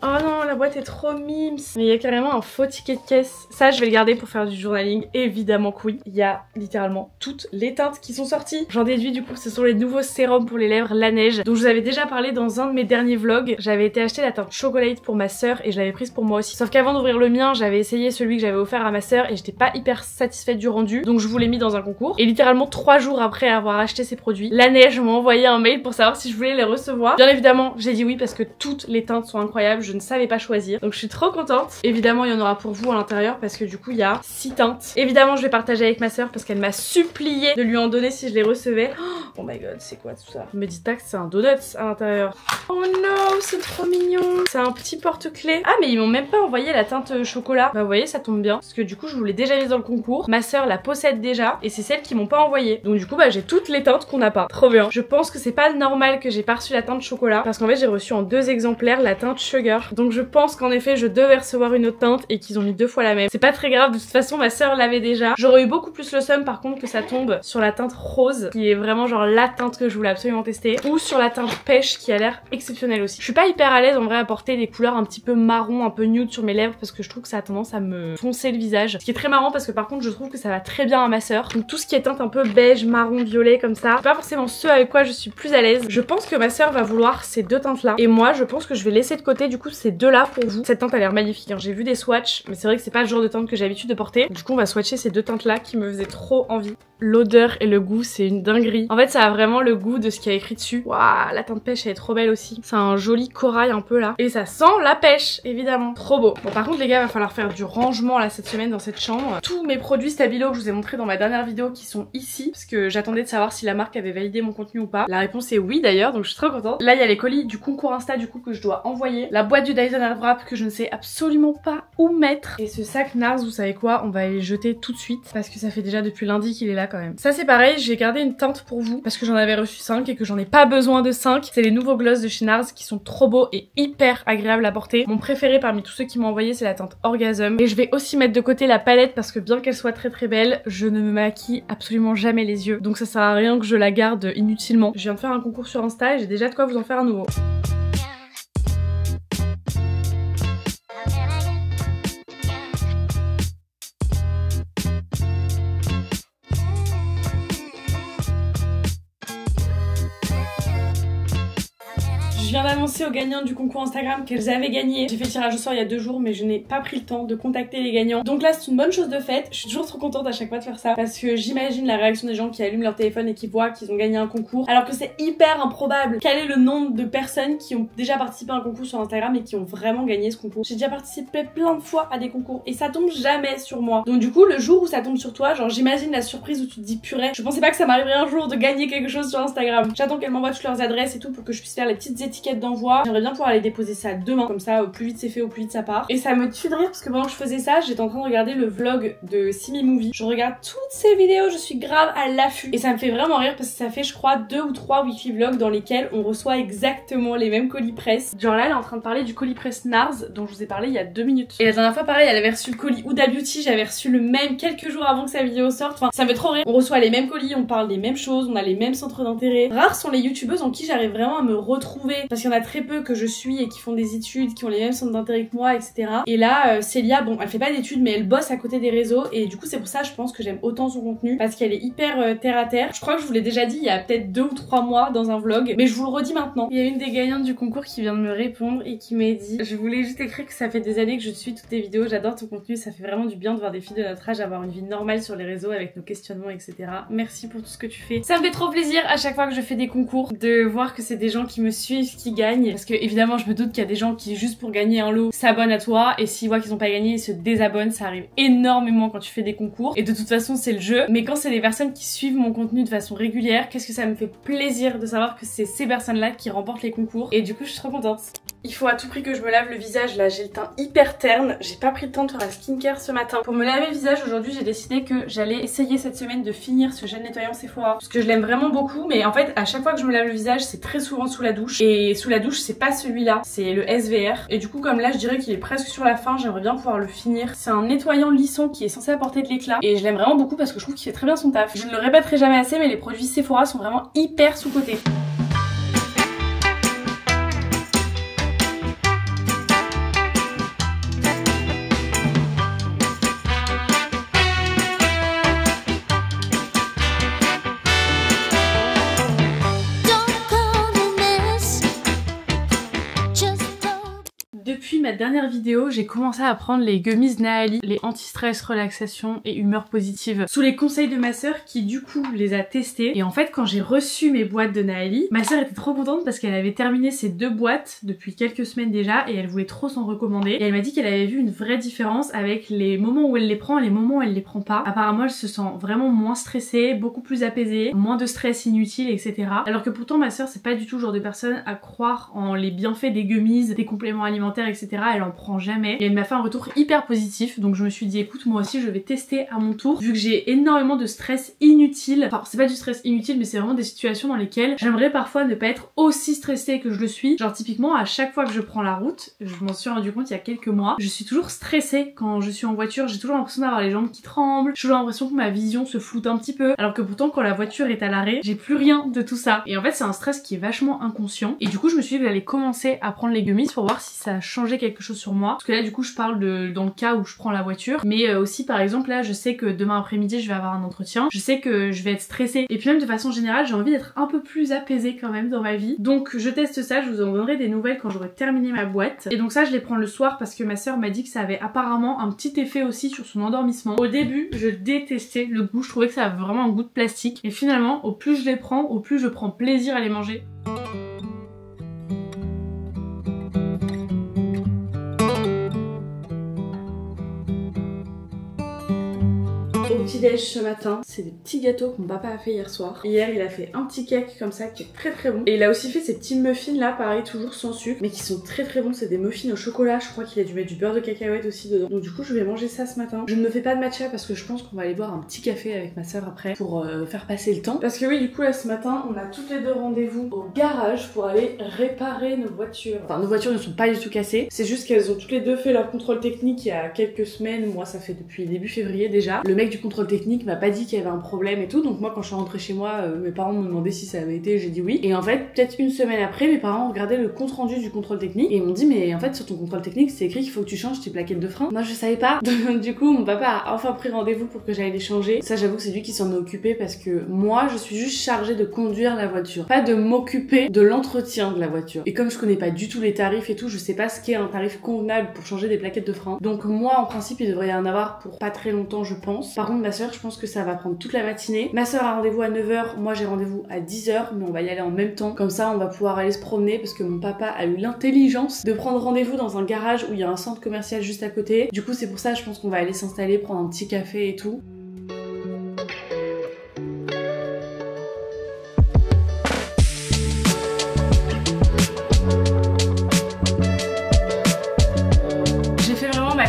Oh non, la boîte est trop mimes. Mais il y a carrément un faux ticket de caisse. Ça, je vais le garder pour faire du journaling. Évidemment que oui. Il y a littéralement toutes les teintes qui sont sorties. J'en déduis du coup que ce sont les nouveaux sérums pour les lèvres La Neige, dont je vous avais déjà parlé dans un de mes derniers vlogs. J'avais été acheter la teinte Chocolate pour ma sœur et je l'avais prise pour moi aussi. Sauf qu'avant d'ouvrir le mien, j'avais essayé celui que j'avais offert à ma sœur et j'étais pas hyper satisfaite du rendu. Donc je vous l'ai mis dans un concours. Et littéralement 3 jours après avoir acheté ces produits, La Neige m'a envoyé un mail pour savoir si je voulais les recevoir. Bien évidemment, j'ai dit oui parce que toutes les teintes sont incroyables. je ne savais pas choisir. Donc je suis trop contente. Évidemment il y en aura pour vous à l'intérieur parce que du coup il y a 6 teintes. Évidemment je vais partager avec ma soeur parce qu'elle m'a supplié de lui en donner si je les recevais. Oh my god, c'est quoi tout ça? Me dites pas que c'est un donut à l'intérieur. Oh non, c'est trop mignon. C'est un petit porte-clés. Ah mais ils m'ont même pas envoyé la teinte chocolat. Bah vous voyez, ça tombe bien parce que du coup je vous l'ai déjà mise dans le concours. Ma soeur la possède déjà et c'est celle qu'ils m'ont pas envoyée. Donc du coup bah j'ai toutes les teintes qu'on n'a pas. Trop bien. Je pense que c'est pas normal que j'ai pas reçu la teinte chocolat parce qu'en fait j'ai reçu en 2 exemplaires la teinte sugar. Donc je pense qu'en effet je devais recevoir une autre teinte et qu'ils ont mis 2 fois la même. C'est pas très grave, de toute façon ma soeur l'avait déjà. J'aurais eu beaucoup plus le seum par contre que ça tombe sur la teinte rose qui est vraiment genre la teinte que je voulais absolument tester, ou sur la teinte pêche qui a l'air exceptionnelle aussi. Je suis pas hyper à l'aise en vrai à porter des couleurs un petit peu marron, un peu nude sur mes lèvres parce que je trouve que ça a tendance à me foncer le visage. Ce qui est très marrant parce que par contre je trouve que ça va très bien à ma soeur. Donc tout ce qui est teinte un peu beige, marron, violet comme ça, c'est pas forcément ce avec quoi je suis plus à l'aise. Je pense que ma soeur va vouloir ces 2 teintes là et moi je pense que je vais laisser de côté du coup ces 2 là pour vous. Cette teinte a l'air magnifique hein. J'ai vu des swatchs mais c'est vrai que c'est pas le genre de teinte que j'ai l'habitude de porter. Du coup on va swatcher ces 2 teintes là qui me faisaient trop envie. L'odeur et le goût c'est une dinguerie. En fait ça a vraiment le goût de ce qu'il y a écrit dessus. Waouh, la teinte pêche elle est trop belle aussi. C'est un joli corail un peu là. Et ça sent la pêche évidemment. Trop beau. Bon par contre les gars va falloir faire du rangement là cette semaine dans cette chambre. Tous mes produits Stabilo que je vous ai montré dans ma dernière vidéo qui sont ici parce que j'attendais de savoir si la marque avait validé mon contenu ou pas. La réponse est oui d'ailleurs donc je suis trop contente. Là il y a les colis du concours Insta du coup que je dois envoyer. La boîte du Dyson Airwrap que je ne sais absolument pas où mettre. Et ce sac Nars vous savez quoi, on va les jeter tout de suite parce que ça fait déjà depuis lundi qu'il est là quand même. Ça c'est pareil, j'ai gardé une teinte pour vous parce que j'en avais reçu 5 et que j'en ai pas besoin de 5. C'est les nouveaux gloss de chez Nars qui sont trop beaux et hyper agréables à porter. Mon préféré parmi tous ceux qui m'ont envoyé c'est la teinte Orgasm. Et je vais aussi mettre de côté la palette parce que bien qu'elle soit très belle, je ne me maquille absolument jamais les yeux. Donc ça sert à rien que je la garde inutilement. Je viens de faire un concours sur Insta et j'ai déjà de quoi vous en faire un nouveau. Je viens d'annoncer aux gagnants du concours Instagram qu'elles avaient gagné. J'ai fait le tirage au sort il y a 2 jours mais je n'ai pas pris le temps de contacter les gagnants. Donc là c'est une bonne chose de faite. Je suis toujours trop contente à chaque fois de faire ça parce que j'imagine la réaction des gens qui allument leur téléphone et qui voient qu'ils ont gagné un concours alors que c'est hyper improbable. Quel est le nombre de personnes qui ont déjà participé à un concours sur Instagram et qui ont vraiment gagné ce concours? J'ai déjà participé plein de fois à des concours et ça tombe jamais sur moi. Donc du coup le jour où ça tombe sur toi, genre j'imagine la surprise où tu te dis purée, je pensais pas que ça m'arriverait un jour de gagner quelque chose sur Instagram. J'attends qu'elles m'envoient toutes leurs adresses et tout pour que je puisse faire les petites étiquettes d'envoi. J'aimerais bien pouvoir aller déposer ça demain, comme ça au plus vite c'est fait, au plus vite ça part. Et ça me tue de rire parce que pendant que je faisais ça, j'étais en train de regarder le vlog de Simi Movie. Je regarde toutes ces vidéos, je suis grave à l'affût. Et ça me fait vraiment rire parce que ça fait je crois 2 ou 3 weekly vlogs dans lesquels on reçoit exactement les mêmes colis presse. Genre là elle est en train de parler du colis presse Nars dont je vous ai parlé il y a 2 minutes. Et la dernière fois pareil elle avait reçu le colis Huda Beauty, j'avais reçu le même quelques jours avant que sa vidéo sorte. Enfin ça me fait trop rire. On reçoit les mêmes colis, on parle des mêmes choses, on a les mêmes centres d'intérêt. Rares sont les youtubeuses en qui j'arrive vraiment à me retrouver parce qu'il y en a très peu que je suis et qui font des études, qui ont les mêmes centres d'intérêt que moi, etc. Et là, Célia, bon, elle fait pas d'études, mais elle bosse à côté des réseaux, et du coup, c'est pour ça, je pense que j'aime autant son contenu, parce qu'elle est hyper terre à terre. Je crois que je vous l'ai déjà dit il y a peut-être 2 ou 3 mois dans un vlog, mais je vous le redis maintenant. Il y a une des gagnantes du concours qui vient de me répondre et qui m'a dit: je voulais juste écrire que ça fait des années que je suis toutes tes vidéos, j'adore ton contenu, ça fait vraiment du bien de voir des filles de notre âge avoir une vie normale sur les réseaux avec nos questionnements, etc. Merci pour tout ce que tu fais. Ça me fait trop plaisir à chaque fois que je fais des concours de voir que c'est des gens qui me suivent, qui gagnent, parce que évidemment je me doute qu'il y a des gens qui juste pour gagner un lot s'abonnent à toi et s'ils voient qu'ils ont pas gagné ils se désabonnent. Ça arrive énormément quand tu fais des concours et de toute façon c'est le jeu, mais quand c'est des personnes qui suivent mon contenu de façon régulière, qu'est-ce que ça me fait plaisir de savoir que c'est ces personnes là qui remportent les concours, et du coup je suis trop contente. Il faut à tout prix que je me lave le visage, là j'ai le teint hyper terne, j'ai pas pris le temps de faire la skincare ce matin. Pour me laver le visage aujourd'hui j'ai décidé que j'allais essayer cette semaine de finir ce gel nettoyant Sephora parce que je l'aime vraiment beaucoup, mais en fait à chaque fois que je me lave le visage c'est très souvent sous la douche, et sous la douche c'est pas celui-là, c'est le SVR, et du coup comme là je dirais qu'il est presque sur la fin, j'aimerais bien pouvoir le finir. C'est un nettoyant lissant qui est censé apporter de l'éclat et je l'aime vraiment beaucoup parce que je trouve qu'il fait très bien son taf. Je ne le répéterai jamais assez mais les produits Sephora sont vraiment hyper sous-cotés. Depuis ma dernière vidéo, j'ai commencé à prendre les gummies Naali, les anti-stress, relaxation et humeur positive, sous les conseils de ma sœur qui du coup les a testés. Et en fait, quand j'ai reçu mes boîtes de Naali, ma sœur était trop contente parce qu'elle avait terminé ses 2 boîtes depuis quelques semaines déjà et elle voulait trop s'en recommander. Et elle m'a dit qu'elle avait vu une vraie différence avec les moments où elle les prend et les moments où elle les prend pas. Apparemment, elle se sent vraiment moins stressée, beaucoup plus apaisée, moins de stress inutile, etc. Alors que pourtant, ma sœur, c'est pas du tout le genre de personne à croire en les bienfaits des gummies, des compléments alimentaires, etc. Elle en prend jamais. Et elle m'a fait un retour hyper positif. Donc je me suis dit, écoute, moi aussi, je vais tester à mon tour. Vu que j'ai énormément de stress inutile. Enfin, c'est pas du stress inutile, mais c'est vraiment des situations dans lesquelles j'aimerais parfois ne pas être aussi stressée que je le suis. Genre typiquement, à chaque fois que je prends la route, je m'en suis rendu compte il y a quelques mois, je suis toujours stressée quand je suis en voiture. J'ai toujours l'impression d'avoir les jambes qui tremblent. J'ai toujours l'impression que ma vision se floute un petit peu. Alors que pourtant, quand la voiture est à l'arrêt, j'ai plus rien de tout ça. Et en fait, c'est un stress qui est vachement inconscient. Et du coup, je me suis dit que j'allais commencer à prendre les gummies pour voir si ça changeait quelque chose sur moi. Parce que là, du coup, je parle dans le cas où je prends la voiture. Mais aussi, par exemple, là, je sais que demain après-midi, je vais avoir un entretien. Je sais que je vais être stressée. Et puis même de façon générale, j'ai envie d'être un peu plus apaisée quand même dans ma vie. Donc, je teste ça. Je vous en donnerai des nouvelles quand j'aurai terminé ma boîte. Et donc ça, je les prends le soir parce que ma sœur m'a dit que ça avait apparemment un petit effet aussi sur son endormissement. Au début, je détestais le goût. Je trouvais que ça avait vraiment un goût de plastique. Et finalement, au plus je les prends, au plus je prends plaisir à les manger. Au petit déj ce matin, c'est des petits gâteaux que mon papa a fait hier soir. Hier il a fait un petit cake comme ça qui est très très bon. Et il a aussi fait ces petits muffins là, pareil toujours sans sucre, mais qui sont très très bons. C'est des muffins au chocolat, je crois qu'il a dû mettre du beurre de cacahuète aussi dedans. Donc du coup je vais manger ça ce matin. Je ne me fais pas de matcha parce que je pense qu'on va aller boire un petit café avec ma soeur après pour faire passer le temps. Parce que oui, du coup là ce matin on a toutes les deux rendez-vous au garage pour aller réparer nos voitures. Enfin nos voitures ne sont pas du tout cassées, c'est juste qu'elles ont toutes les deux fait leur contrôle technique il y a quelques semaines. Moi ça fait depuis début février déjà. Le mec du contrôle technique m'a pas dit qu'il y avait un problème et tout, donc moi quand je suis rentrée chez moi, mes parents me demandaient si ça avait été, j'ai dit oui. Et en fait peut-être une semaine après, mes parents ont regardé le compte rendu du contrôle technique et ils m'ont dit mais en fait sur ton contrôle technique c'est écrit qu'il faut que tu changes tes plaquettes de frein. Moi je savais pas, donc du coup mon papa a enfin pris rendez-vous pour que j'aille les changer. Ça j'avoue que c'est lui qui s'en est occupé parce que moi je suis juste chargée de conduire la voiture, pas de m'occuper de l'entretien de la voiture. Et comme je connais pas du tout les tarifs et tout, je sais pas ce qu'est un tarif convenable pour changer des plaquettes de frein. Donc moi en principe il devrait y en avoir pour pas très longtemps je pense. Par contre ma soeur je pense que ça va prendre toute la matinée. Ma soeur a rendez-vous à 9h, moi j'ai rendez-vous à 10h, mais on va y aller en même temps. Comme ça on va pouvoir aller se promener parce que mon papa a eu l'intelligence de prendre rendez-vous dans un garage où il y a un centre commercial juste à côté. Du coup c'est pour ça je pense qu'on va aller s'installer, prendre un petit café et tout.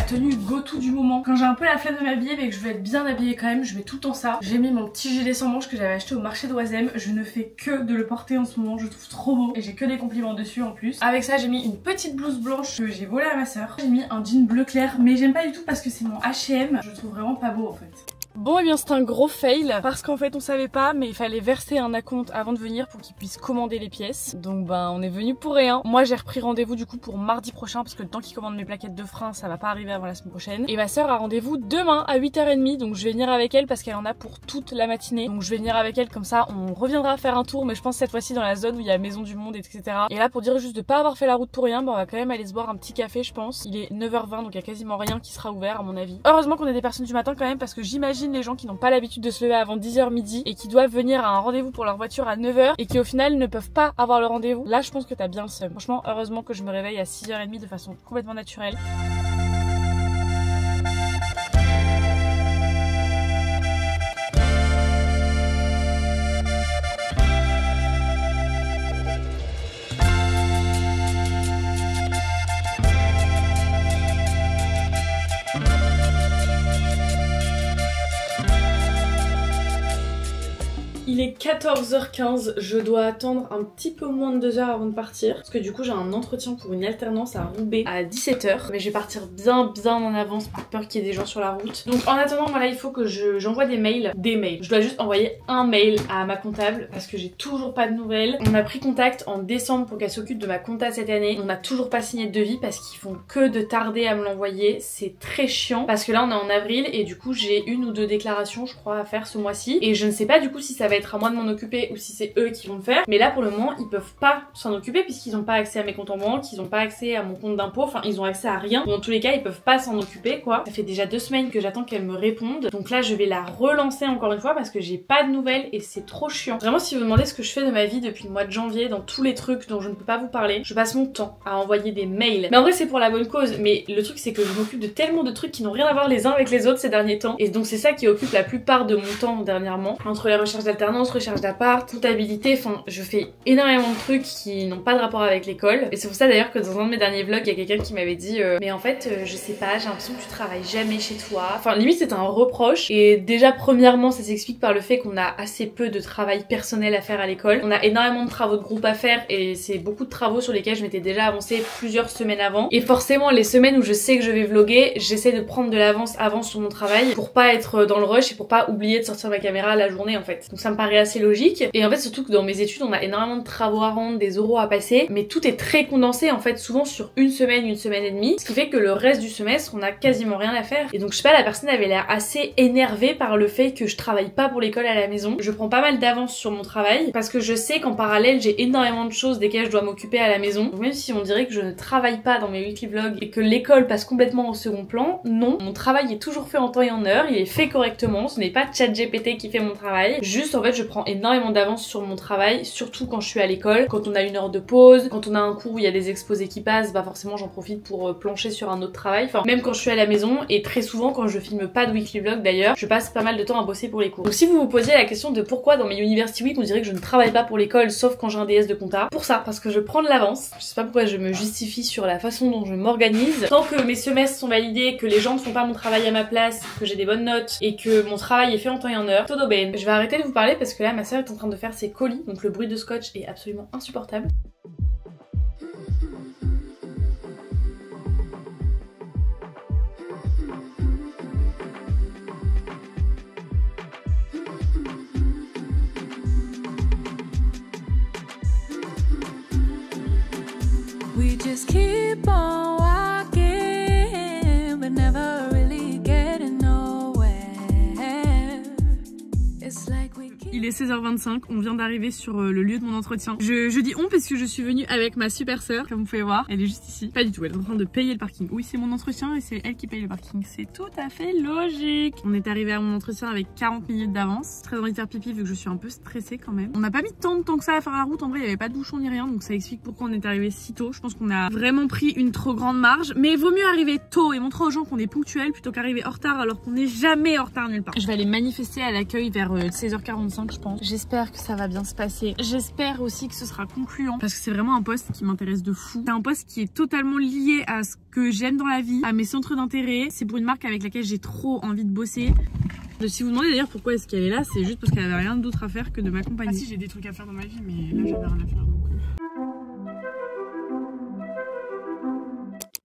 Tenue go-to du moment. Quand j'ai un peu la flemme de m'habiller mais que je veux être bien habillée quand même, je mets tout le temps ça. J'ai mis mon petit gilet sans manches que j'avais acheté au marché d'Oisem. Je ne fais que de le porter en ce moment, je le trouve trop beau et j'ai que des compliments dessus en plus. Avec ça j'ai mis une petite blouse blanche que j'ai volée à ma soeur. J'ai mis un jean bleu clair mais j'aime pas du tout parce que c'est mon H&M. Je le trouve vraiment pas beau en fait. Bon et bien c'est un gros fail parce qu'en fait on savait pas mais il fallait verser un acompte avant de venir pour qu'ils puissent commander les pièces. Donc ben on est venu pour rien. Moi j'ai repris rendez-vous du coup pour mardi prochain parce que le temps qu'ils commandent mes plaquettes de frein ça va pas arriver avant la semaine prochaine. Et ma soeur a rendez-vous demain à 8h30 donc je vais venir avec elle parce qu'elle en a pour toute la matinée. Donc je vais venir avec elle comme ça on reviendra faire un tour mais je pense cette fois-ci dans la zone où il y a Maison du Monde etc. Et là pour dire juste de pas avoir fait la route pour rien, ben on va quand même aller se boire un petit café je pense. Il est 9h20 donc il y a quasiment rien qui sera ouvert à mon avis. Heureusement qu'on est des personnes du matin quand même parce que j'imagine les gens qui n'ont pas l'habitude de se lever avant 10h midi et qui doivent venir à un rendez-vous pour leur voiture à 9h et qui au final ne peuvent pas avoir le rendez-vous. Là je pense que t'as bien le seum. Franchement heureusement que je me réveille à 6h30 de façon complètement naturelle. Il est 14h15, je dois attendre un petit peu moins de 2 heures avant de partir parce que du coup j'ai un entretien pour une alternance à Roubaix à 17h mais je vais partir bien en avance par peur qu'il y ait des gens sur la route. Donc en attendant voilà il faut que j'envoie des mails. Je dois juste envoyer un mail à ma comptable parce que j'ai toujours pas de nouvelles. On a pris contact en décembre pour qu'elle s'occupe de ma compta cette année. On n'a toujours pas signé de devis parce qu'ils font que de tarder à me l'envoyer. C'est très chiant parce que là on est en avril et du coup j'ai 1 ou 2 déclarations je crois à faire ce mois-ci et je ne sais pas du coup si ça va être à moi de m'en occuper ou si c'est eux qui vont le faire. Mais là pour le moment ils peuvent pas s'en occuper puisqu'ils ont pas accès à mes comptes en banque, ils ont pas accès à mon compte d'impôt, enfin ils ont accès à rien. Dans tous les cas ils peuvent pas s'en occuper quoi. Ça fait déjà 2 semaines que j'attends qu'elle me réponde. Donc là je vais la relancer encore une fois parce que j'ai pas de nouvelles et c'est trop chiant. Vraiment si vous me demandez ce que je fais de ma vie depuis le mois de janvier dans tous les trucs dont je ne peux pas vous parler, je passe mon temps à envoyer des mails. Mais en vrai c'est pour la bonne cause, mais le truc c'est que je m'occupe de tellement de trucs qui n'ont rien à voir les uns avec les autres ces derniers temps. Et donc c'est ça qui occupe la plupart de mon temps dernièrement. Entre les recherches d'alternance, recherche d'appart, comptabilité, enfin je fais énormément de trucs qui n'ont pas de rapport avec l'école. Et c'est pour ça d'ailleurs que dans un de mes derniers vlogs, il y a quelqu'un qui m'avait dit mais en fait je sais pas, j'ai l'impression que tu travailles jamais chez toi. Enfin limite c'est un reproche. Et déjà premièrement ça s'explique par le fait qu'on a assez peu de travail personnel à faire à l'école. On a énormément de travaux de groupe à faire et c'est beaucoup de travaux sur lesquels je m'étais déjà avancée plusieurs semaines avant. Et forcément les semaines où je sais que je vais vlogger, j'essaie de prendre de l'avance avant sur mon travail pour pas être dans le rush et pour pas oublier de sortir ma caméra la journée en fait. Donc ça me paraît assez logique. Et en fait surtout que dans mes études on a énormément de travaux à rendre, des oraux à passer, mais tout est très condensé en fait, souvent sur une semaine et demie, ce qui fait que le reste du semestre on a quasiment rien à faire. Et donc je sais pas, la personne avait l'air assez énervée par le fait que je travaille pas pour l'école à la maison. Je prends pas mal d'avance sur mon travail parce que je sais qu'en parallèle j'ai énormément de choses desquelles je dois m'occuper à la maison. Donc même si on dirait que je ne travaille pas dans mes weekly vlogs et que l'école passe complètement au second plan, non, mon travail est toujours fait en temps et en heure, il est fait correctement, ce n'est pas ChatGPT qui fait mon travail, juste en fait je prends énormément d'avance sur mon travail, surtout quand je suis à l'école, quand on a une heure de pause, quand on a un cours où il y a des exposés qui passent, bah forcément j'en profite pour plancher sur un autre travail, enfin même quand je suis à la maison et très souvent quand je filme pas de weekly vlog d'ailleurs, je passe pas mal de temps à bosser pour les cours. Donc si vous vous posez la question de pourquoi dans mes University Week on dirait que je ne travaille pas pour l'école sauf quand j'ai un DS de compta, pour ça, parce que je prends de l'avance, je sais pas pourquoi je me justifie sur la façon dont je m'organise, tant que mes semestres sont validés, que les gens ne font pas mon travail à ma place, que j'ai des bonnes notes et que mon travail est fait en temps et en heure, todo ben. Je vais arrêter de vous parler parce que là ma soeur est en train de faire ses colis, donc le bruit de scotch est absolument insupportable. We just keep on walking, but never really getting nowhere. It's like we keep... Il est 16h25, on vient d'arriver sur le lieu de mon entretien. Je dis on parce que je suis venue avec ma super sœur, comme vous pouvez voir. Elle est juste ici. Pas du tout, elle est en train de payer le parking. Oui, c'est mon entretien et c'est elle qui paye le parking. C'est tout à fait logique. On est arrivé à mon entretien avec 40 minutes d'avance. Très envie de faire pipi vu que je suis un peu stressée quand même. On n'a pas mis tant de temps que ça à faire la route. En vrai, il n'y avait pas de bouchon ni rien, donc ça explique pourquoi on est arrivé si tôt. Je pense qu'on a vraiment pris une trop grande marge. Mais vaut mieux arriver tôt et montrer aux gens qu'on est ponctuel plutôt qu'arriver en retard alors qu'on n'est jamais en retard nulle part. Je vais aller manifester à l'accueil vers 16h45 je pense. J'espère que ça va bien se passer. J'espère aussi que ce sera concluant parce que c'est vraiment un poste qui m'intéresse de fou. C'est un poste qui est totalement lié à ce que j'aime dans la vie, à mes centres d'intérêt. C'est pour une marque avec laquelle j'ai trop envie de bosser. Si vous vous demandez d'ailleurs pourquoi est-ce qu'elle est là, c'est juste parce qu'elle avait rien d'autre à faire que de m'accompagner. Ah si, j'ai des trucs à faire dans ma vie, mais là j'avais rien à faire donc...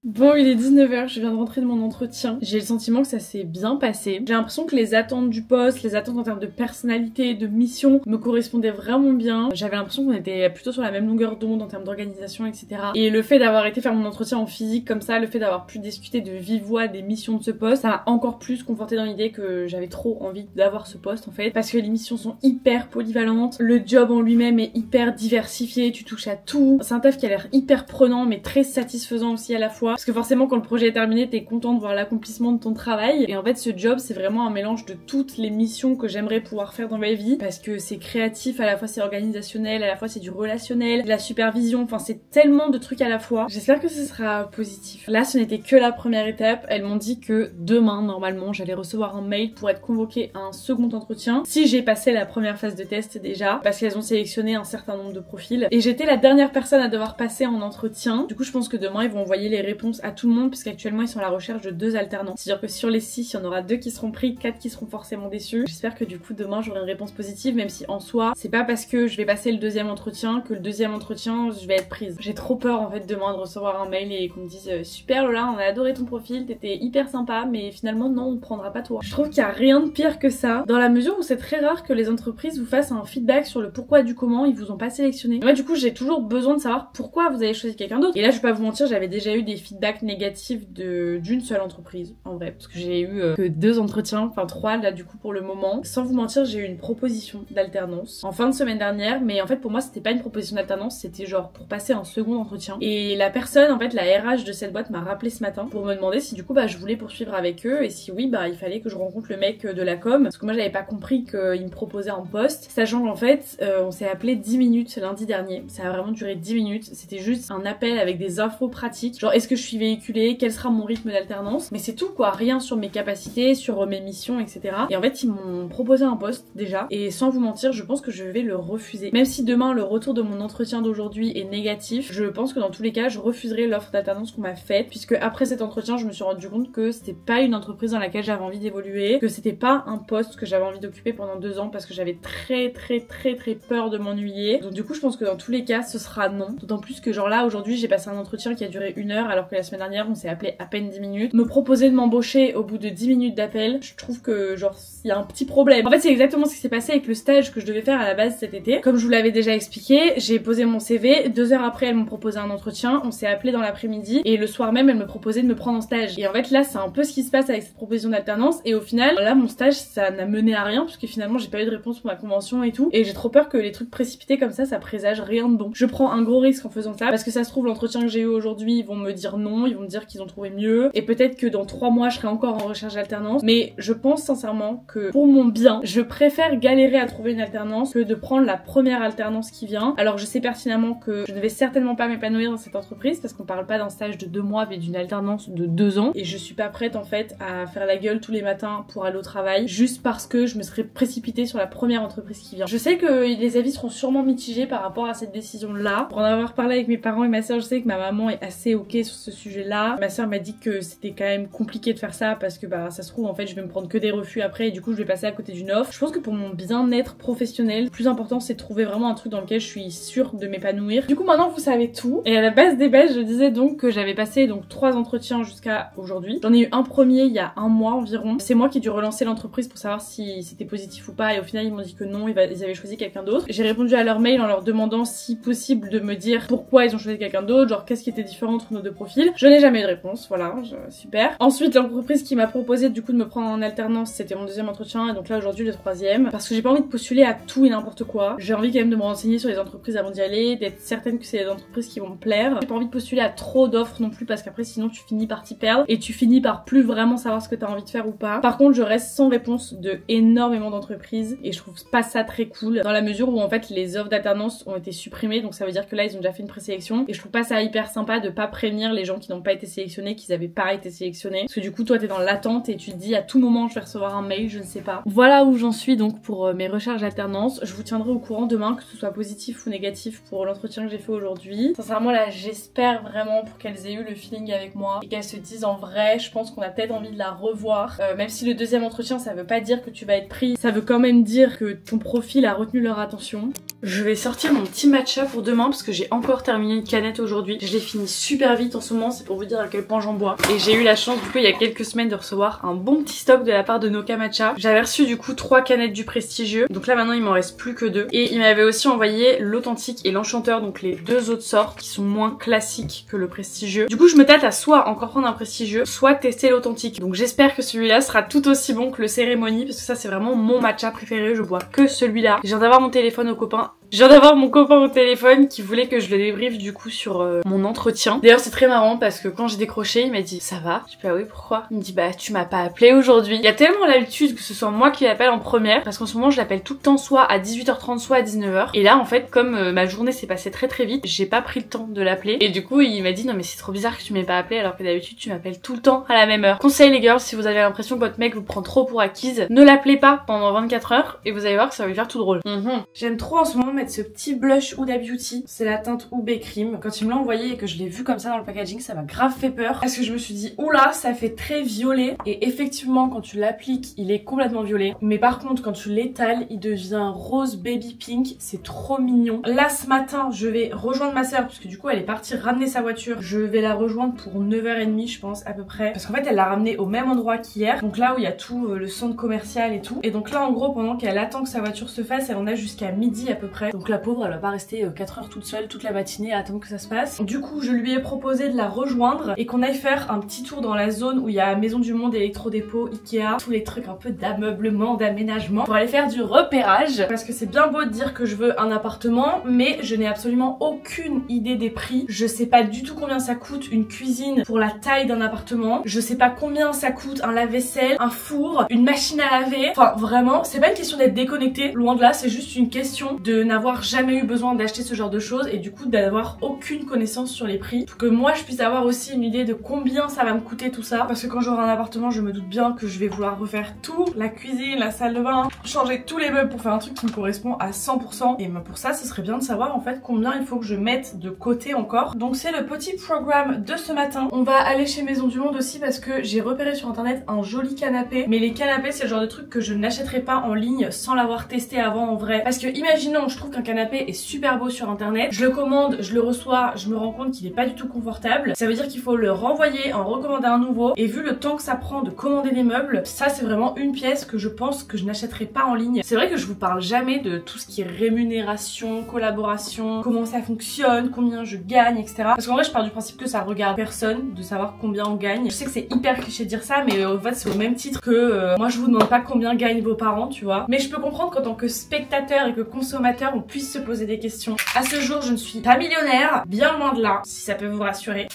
Bon, il est 19h, je viens de rentrer de mon entretien. J'ai le sentiment que ça s'est bien passé. J'ai l'impression que les attentes du poste, les attentes en termes de personnalité, de mission me correspondaient vraiment bien. J'avais l'impression qu'on était plutôt sur la même longueur d'onde en termes d'organisation, etc. Et le fait d'avoir été faire mon entretien en physique comme ça, le fait d'avoir pu discuter de vive voix des missions de ce poste, ça m'a encore plus conforté dans l'idée que j'avais trop envie d'avoir ce poste en fait. Parce que les missions sont hyper polyvalentes, le job en lui-même est hyper diversifié, tu touches à tout. C'est un taf qui a l'air hyper prenant mais très satisfaisant aussi à la fois. Parce que forcément quand le projet est terminé t'es content de voir l'accomplissement de ton travail et en fait ce job c'est vraiment un mélange de toutes les missions que j'aimerais pouvoir faire dans ma vie parce que c'est créatif, à la fois c'est organisationnel, à la fois c'est du relationnel, de la supervision, enfin c'est tellement de trucs à la fois. J'espère que ce sera positif. Là ce n'était que la première étape, elles m'ont dit que demain normalement j'allais recevoir un mail pour être convoquée à un second entretien si j'ai passé la première phase de test déjà parce qu'elles ont sélectionné un certain nombre de profils et j'étais la dernière personne à devoir passer en entretien. Du coup je pense que demain ils vont envoyer les réponses à tout le monde parce qu'actuellement ils sont à la recherche de 2 alternants. C'est-à-dire que sur les 6 il y en aura 2 qui seront pris, 4 qui seront forcément déçus. J'espère que du coup demain j'aurai une réponse positive même si en soi c'est pas parce que je vais passer le deuxième entretien que le deuxième entretien je vais être prise. J'ai trop peur en fait demain de recevoir un mail et qu'on me dise super Lola on a adoré ton profil, t'étais hyper sympa mais finalement non on prendra pas toi. Je trouve qu'il y a rien de pire que ça dans la mesure où c'est très rare que les entreprises vous fassent un feedback sur le pourquoi du comment ils vous ont pas sélectionné. Et moi du coup j'ai toujours besoin de savoir pourquoi vous avez choisi quelqu'un d'autre. Et là je vais pas vous mentir, j'avais déjà eu des feedbacks feedback négatif d'une seule entreprise en vrai, parce que j'ai eu que 2 entretiens, enfin 3 là du coup pour le moment. Sans vous mentir, j'ai eu une proposition d'alternance en fin de semaine dernière, mais en fait pour moi c'était pas une proposition d'alternance, c'était genre pour passer un second entretien. Et la personne, en fait la RH de cette boîte m'a rappelé ce matin pour me demander si du coup je voulais poursuivre avec eux et si oui il fallait que je rencontre le mec de la com, parce que moi j'avais pas compris qu'il me proposait un poste, sachant qu'en fait on s'est appelé 10 minutes lundi dernier, ça a vraiment duré 10 minutes, c'était juste un appel avec des infos pratiques, genre est-ce que je suis véhiculée, quel sera mon rythme d'alternance, mais c'est tout quoi, rien sur mes capacités, sur mes missions, etc. Et en fait ils m'ont proposé un poste déjà, et sans vous mentir je pense que je vais le refuser, même si demain le retour de mon entretien d'aujourd'hui est négatif, je pense que dans tous les cas je refuserai l'offre d'alternance qu'on m'a faite, puisque après cet entretien je me suis rendu compte que c'était pas une entreprise dans laquelle j'avais envie d'évoluer, que c'était pas un poste que j'avais envie d'occuper pendant 2 ans, parce que j'avais très peur de m'ennuyer. Donc du coup je pense que dans tous les cas ce sera non, d'autant plus que genre là aujourd'hui j'ai passé un entretien qui a duré 1 heure alors que la semaine dernière on s'est appelé à peine 10 minutes. Me proposer de m'embaucher au bout de 10 minutes d'appel, je trouve que genre il y a un petit problème. En fait c'est exactement ce qui s'est passé avec le stage que je devais faire à la base cet été. Comme je vous l'avais déjà expliqué, j'ai posé mon CV, 2 heures après elles m'ont proposé un entretien, on s'est appelé dans l'après-midi et le soir même elles me proposaient de me prendre en stage. Et en fait là c'est un peu ce qui se passe avec cette proposition d'alternance, et au final là mon stage ça n'a mené à rien, puisque finalement j'ai pas eu de réponse pour ma convention et tout, et j'ai trop peur que les trucs précipités comme ça présage rien de bon. Je prends un gros risque en faisant ça, parce que ça se trouve l'entretien que j'ai eu aujourd'hui ils vont me dire non, ils vont me dire qu'ils ont trouvé mieux, et peut-être que dans 3 mois je serai encore en recherche d'alternance, mais je pense sincèrement que pour mon bien je préfère galérer à trouver une alternance que de prendre la première alternance qui vient. Alors je sais pertinemment que je ne vais certainement pas m'épanouir dans cette entreprise, parce qu'on parle pas d'un stage de 2 mois mais d'une alternance de 2 ans, et je suis pas prête en fait à faire la gueule tous les matins pour aller au travail juste parce que je me serais précipitée sur la première entreprise qui vient. Je sais que les avis seront sûrement mitigés par rapport à cette décision là. Pour en avoir parlé avec mes parents et ma soeur, je sais que ma maman est assez ok sur ce sujet là. Ma soeur m'a dit que c'était quand même compliqué de faire ça, parce que ça se trouve en fait je vais me prendre que des refus après, et du coup je vais passer à côté d'une offre. Je pense que pour mon bien-être professionnel, le plus important c'est de trouver vraiment un truc dans lequel je suis sûre de m'épanouir. Du coup maintenant vous savez tout, et à la base des bases je disais donc que j'avais passé donc 3 entretiens jusqu'à aujourd'hui. J'en ai eu un premier il y a 1 mois environ. C'est moi qui ai dû relancer l'entreprise pour savoir si c'était positif ou pas, et au final ils m'ont dit que non, ils avaient choisi quelqu'un d'autre. J'ai répondu à leur mail en leur demandant si possible de me dire pourquoi ils ont choisi quelqu'un d'autre, genre qu'est-ce qui était différent entre nos 2 profils. Je n'ai jamais eu de réponse, voilà, super. Ensuite l'entreprise qui m'a proposé du coup de me prendre en alternance, c'était mon 2e entretien, et donc là aujourd'hui le 3e, parce que j'ai pas envie de postuler à tout et n'importe quoi. J'ai envie quand même de me renseigner sur les entreprises avant d'y aller, d'être certaine que c'est les entreprises qui vont me plaire. J'ai pas envie de postuler à trop d'offres non plus, parce qu'après sinon tu finis par t'y perdre et tu finis par plus vraiment savoir ce que t'as envie de faire ou pas. Par contre je reste sans réponse de énormément d'entreprises, et je trouve pas ça très cool, dans la mesure où en fait les offres d'alternance ont été supprimées, donc ça veut dire que là ils ont déjà fait une présélection, et je trouve pas ça hyper sympa de pas prévenir les gens qui n'ont pas été sélectionnés qu'ils avaient pas été sélectionnés, parce que du coup toi t'es dans l'attente et tu te dis à tout moment je vais recevoir un mail, je ne sais pas. Voilà où j'en suis donc pour mes recherches d'alternance. Je vous tiendrai au courant demain, que ce soit positif ou négatif pour l'entretien que j'ai fait aujourd'hui. Sincèrement là j'espère vraiment pour qu'elles aient eu le feeling avec moi et qu'elles se disent en vrai je pense qu'on a peut-être envie de la revoir, même si le 2e entretien ça veut pas dire que tu vas être pris, ça veut quand même dire que ton profil a retenu leur attention. Je vais sortir mon petit matcha pour demain, parce que j'ai encore terminé une canette aujourd'hui. Je l'ai fini super vite en ce moment, c'est pour vous dire à quel point j'en bois. Et j'ai eu la chance du coup il y a quelques semaines de recevoir un bon petit stock de la part de Noka Matcha. J'avais reçu du coup 3 canettes du prestigieux, donc là maintenant il m'en reste plus que 2. Et il m'avait aussi envoyé l'authentique et l'enchanteur, donc les 2 autres sortes qui sont moins classiques que le prestigieux. Du coup je me tâte à soit encore prendre un prestigieux, soit tester l'authentique. Donc j'espère que celui-là sera tout aussi bon que le cérémonie, parce que ça c'est vraiment mon matcha préféré, je bois que celui-là. Je viens d'avoir mon téléphone au copain. Je viens d'avoir mon copain au téléphone qui voulait que je le débriefe du coup sur mon entretien. D'ailleurs c'est très marrant parce que quand j'ai décroché il m'a dit ça va? Je dis bah oui, pourquoi? Il me dit bah tu m'as pas appelé aujourd'hui. Il y a tellement l'habitude que ce soit moi qui l'appelle en première, parce qu'en ce moment je l'appelle tout le temps soit à 18h30 soit à 19h. Et là en fait comme ma journée s'est passée très vite, j'ai pas pris le temps de l'appeler. Et du coup il m'a dit non mais c'est trop bizarre que tu m'aies pas appelé alors que d'habitude tu m'appelles tout le temps à la même heure. Conseil les girls, si vous avez l'impression que votre mec vous prend trop pour acquise, ne l'appelez pas pendant 24 heures et vous allez voir que ça va lui faire tout drôle. J'aime trop en ce moment mettre ce petit blush Huda Beauty, c'est la teinte Ube Cream. Quand il me l'a envoyé et que je l'ai vu comme ça dans le packaging, ça m'a grave fait peur, parce que je me suis dit oula ça fait très violet, et effectivement quand tu l'appliques il est complètement violet, mais par contre quand tu l'étales il devient rose baby pink, c'est trop mignon. Là ce matin je vais rejoindre ma soeur, parce que du coup elle est partie ramener sa voiture, je vais la rejoindre pour 9h30 je pense à peu près, parce qu'en fait elle l'a ramenée au même endroit qu'hier, donc là où il y a tout le centre commercial et tout, et donc là en gros pendant qu'elle attend que sa voiture se fasse, elle en a jusqu'à midi à peu près. après. Donc la pauvre, elle va pas rester 4 heures toute seule toute la matinée à attendre que ça se passe. Du coup, je lui ai proposé de la rejoindre et qu'on aille faire un petit tour dans la zone où il y a Maison du Monde, Électrodépôt, Ikea, tous les trucs un peu d'ameublement, d'aménagement, pour aller faire du repérage. Parce que c'est bien beau de dire que je veux un appartement, mais je n'ai absolument aucune idée des prix. Je sais pas du tout combien ça coûte une cuisine pour la taille d'un appartement. Je sais pas combien ça coûte un lave-vaisselle, un four, une machine à laver. Enfin vraiment, c'est pas une question d'être déconnecté, loin de là, c'est juste une question de n'avoir jamais eu besoin d'acheter ce genre de choses et du coup d'avoir aucune connaissance sur les prix. Pour que moi je puisse avoir aussi une idée de combien ça va me coûter tout ça. Parce que quand j'aurai un appartement, je me doute bien que je vais vouloir refaire tout, la cuisine, la salle de bain, changer tous les meubles pour faire un truc qui me correspond à 100%. Et pour ça, ce serait bien de savoir en fait combien il faut que je mette de côté encore. Donc c'est le petit programme de ce matin. On va aller chez Maison du Monde aussi parce que j'ai repéré sur internet un joli canapé. Mais les canapés, c'est le genre de truc que je n'achèterai pas en ligne sans l'avoir testé avant en vrai. Parce que imaginons, je trouve qu'un canapé est super beau sur internet, je le commande, je le reçois, je me rends compte qu'il est pas du tout confortable. Ça veut dire qu'il faut le renvoyer, en recommander un nouveau. Et vu le temps que ça prend de commander des meubles, ça c'est vraiment une pièce que je pense que je n'achèterai pas en ligne. C'est vrai que je vous parle jamais de tout ce qui est rémunération, collaboration, comment ça fonctionne, combien je gagne, etc. Parce qu'en vrai je pars du principe que ça regarde personne de savoir combien on gagne. Je sais que c'est hyper cliché de dire ça, mais en fait c'est au même titre que moi je vous demande pas combien gagnent vos parents, tu vois. Mais je peux comprendre qu'en tant que spectateur et que consommateur on puisse se poser des questions. À ce jour je ne suis pas millionnaire, bien loin de là, si ça peut vous rassurer.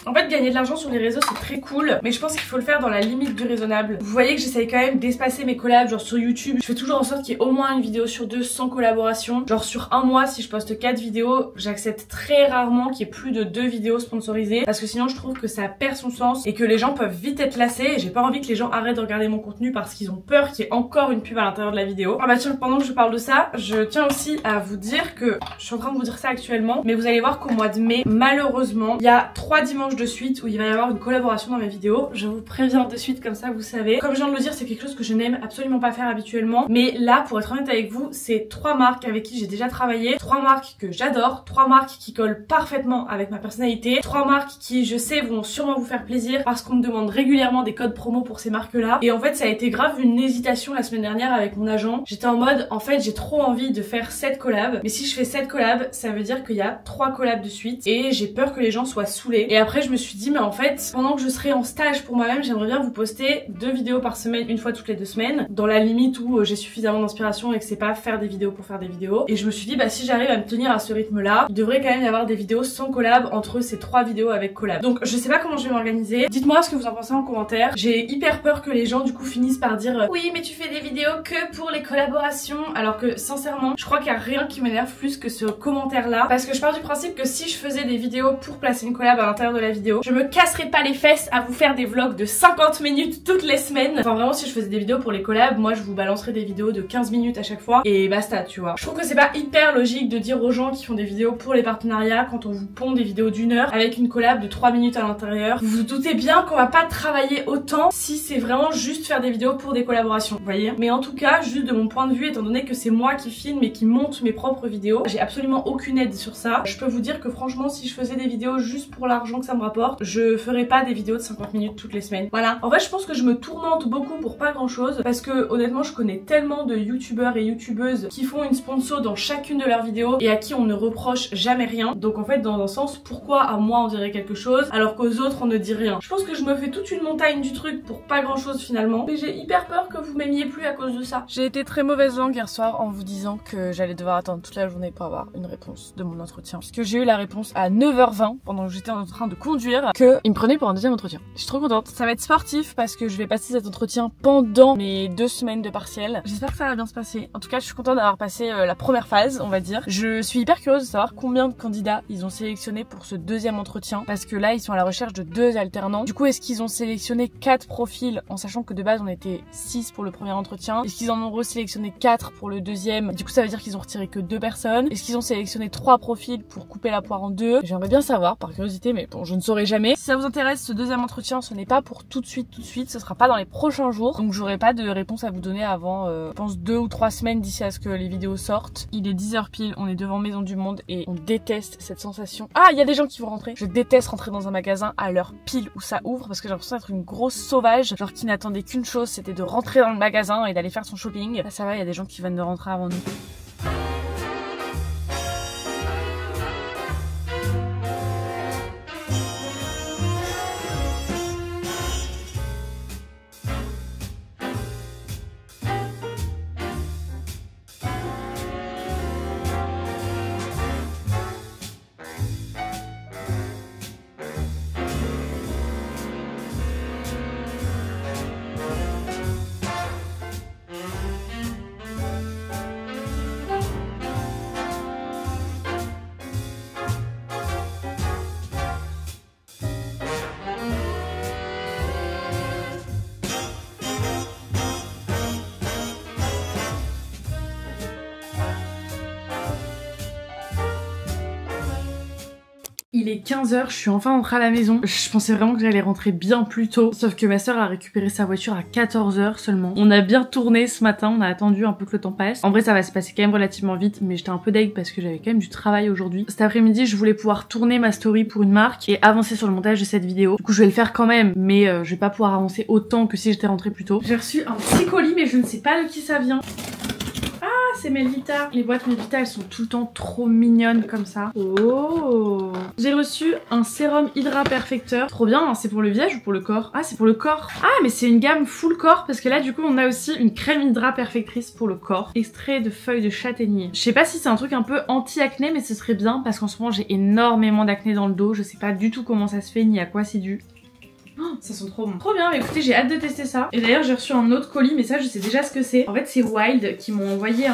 En fait, gagner de l'argent sur les réseaux c'est très cool, mais je pense qu'il faut le faire dans la limite du raisonnable. Vous voyez que j'essaye quand même d'espacer mes collabs, genre sur YouTube, je fais toujours en sorte qu'il y ait au moins une vidéo sur 2 sans collaboration. Genre sur un mois, si je poste 4 vidéos, j'accepte très rarement qu'il y ait plus de 2 vidéos sponsorisées, parce que sinon je trouve que ça perd son sens et que les gens peuvent vite être lassés, et j'ai pas envie que les gens arrêtent de regarder mon contenu parce qu'ils ont peur qu'il y ait encore une pub à l'intérieur de la vidéo. Ah bah tiens, pendant que je parle de ça, je tiens aussi à vous dire que, je suis en train de vous dire ça actuellement, mais vous allez voir qu'au mois de mai, malheureusement, il y a 3 dimanches de suite où il va y avoir une collaboration dans mes vidéos. Je vous préviens de suite, comme ça vous savez. Comme je viens de le dire, c'est quelque chose que je n'aime absolument pas faire habituellement, mais là, pour être honnête avec vous, c'est 3 marques avec qui j'ai déjà travaillé, 3 marques que j'adore, 3 marques qui collent parfaitement avec ma personnalité, 3 marques qui, je sais, vont sûrement vous faire plaisir parce qu'on me demande régulièrement des codes promo pour ces marques-là. Et en fait, ça a été grave une hésitation la semaine dernière avec mon agent. J'étais en mode, en fait, j'ai trop envie de faire 7 collabs, mais si je fais 7 collabs, ça veut dire qu'il y a 3 collabs de suite et j'ai peur que les gens soient saoulés. Et après, je me suis dit, mais en fait, pendant que je serai en stage pour moi-même, j'aimerais bien vous poster 2 vidéos par semaine, une fois toutes les 2 semaines, dans la limite où j'ai suffisamment d'inspiration et que c'est pas faire des vidéos pour faire des vidéos. Et je me suis dit, bah si j'arrive à me tenir à ce rythme-là, il devrait quand même y avoir des vidéos sans collab entre ces 3 vidéos avec collab. Donc je sais pas comment je vais m'organiser. Dites-moi ce que vous en pensez en commentaire. J'ai hyper peur que les gens du coup finissent par dire oui mais tu fais des vidéos que pour les collaborations, alors que sincèrement je crois qu'il y a rien qui m'énerve plus que ce commentaire là, parce que je pars du principe que si je faisais des vidéos pour placer une collab à l'intérieur de la vidéo, je me casserais pas les fesses à vous faire des vlogs de 50 minutes toutes les semaines. Enfin vraiment, si je faisais des vidéos pour les collabs, moi je vous balancerais des vidéos de 15 minutes à chaque fois et basta, tu vois. Je trouve que c'est pas hyper logique de dire aux gens qui font des vidéos pour les partenariats quand on vous pond des vidéos d'1 heure avec une collab de 3 minutes à l'intérieur. Vous vous doutez bien qu'on va pas travailler autant si c'est vraiment juste faire des vidéos pour des collaborations, vous voyez. Mais en tout cas, juste de mon point de vue, étant donné que c'est moi qui filme et qui monte mes propres vidéos, j'ai absolument aucune aide sur ça. Je peux vous dire que franchement, si je faisais des vidéos juste pour l'argent que ça me rapporte, je ferais pas des vidéos de 50 minutes toutes les semaines. Voilà. En fait, je pense que je me tourmente beaucoup pour pas grand chose parce que honnêtement, je connais tellement de youtubeurs et youtubeuses qui font une sponsor dans chacune de leurs vidéos et à qui on ne reproche jamais rien. Donc en fait, dans un sens, pourquoi à moi on dirait quelque chose alors qu'aux autres on ne dit rien? Je pense que je me fais toute une montagne du truc pour pas grand chose finalement. Mais j'ai hyper peur que vous m'aimiez plus à cause de ça. J'ai été très mauvaise langue hier soir en vous disant que j'allais devoir attendre toute la journée pour avoir une réponse de mon entretien. Puisque j'ai eu la réponse à 9h20 pendant que j'étais en train de conduire qu'il me prenait pour un deuxième entretien. Je suis trop contente. Ça va être sportif parce que je vais passer cet entretien pendant mes 2 semaines de partiel. J'espère que ça va bien se passer. En tout cas, je suis contente d'avoir passé la première phase, on va dire. Je suis hyper curieuse de savoir combien de candidats ils ont sélectionné pour ce deuxième entretien parce que là, ils sont à la recherche de 2 alternants. Du coup, est-ce qu'ils ont sélectionné 4 profils en sachant que de base, on était 6 pour le premier entretien? Est-ce qu'ils en ont resélectionné 4 pour le deuxième? Du coup, ça veut dire qu'ils ont retiré que 2 personnes. Est-ce qu'ils ont sélectionné 3 profils pour couper la poire en 2? J'aimerais bien savoir par curiosité, mais bon, je ne saurais jamais. Si ça vous intéresse, ce deuxième entretien, ce n'est pas pour tout de suite, ce sera pas dans les prochains jours. Donc j'aurai pas de réponse à vous donner avant, je pense 2 ou 3 semaines d'ici à ce que les vidéos sortent. Il est 10h pile, on est devant Maison du Monde et on déteste cette sensation. Ah, il y a des gens qui vont rentrer. Je déteste rentrer dans un magasin à l'heure pile où ça ouvre parce que j'ai l'impression d'être une grosse sauvage, genre qui n'attendait qu'une chose, c'était de rentrer dans le magasin et d'aller faire son shopping. Là ça va, il y a des gens qui viennent de rentrer avant nous. il est 15h, je suis enfin rentrée à la maison. Je pensais vraiment que j'allais rentrer bien plus tôt, sauf que ma soeur a récupéré sa voiture à 14h seulement. On a bien tourné ce matin, on a attendu un peu que le temps passe. En vrai ça va se passer quand même relativement vite, mais j'étais un peu deg parce que j'avais quand même du travail aujourd'hui. Cet après-midi je voulais pouvoir tourner ma story pour une marque et avancer sur le montage de cette vidéo. Du coup je vais le faire quand même, mais je vais pas pouvoir avancer autant que si j'étais rentrée plus tôt. J'ai reçu un petit colis mais je ne sais pas de qui ça vient. C'est Melvita. Les boîtes Melvita elles sont tout le temps trop mignonnes comme ça. Oh, j'ai reçu un sérum Hydra Perfecteur. Trop bien, hein. C'est pour le visage ou pour le corps? Ah c'est pour le corps. Ah mais c'est une gamme full corps parce que là du coup on a aussi une crème Hydra Perfectrice pour le corps. Extrait de feuilles de châtaignier. Je sais pas si c'est un truc un peu anti-acné mais ce serait bien parce qu'en ce moment j'ai énormément d'acné dans le dos. Je sais pas du tout comment ça se fait ni à quoi c'est dû. Oh, ça sent trop bon. Trop bien, mais écoutez, j'ai hâte de tester ça. Et d'ailleurs, j'ai reçu un autre colis, mais ça, je sais déjà ce que c'est. En fait, c'est Wild qui m'ont envoyé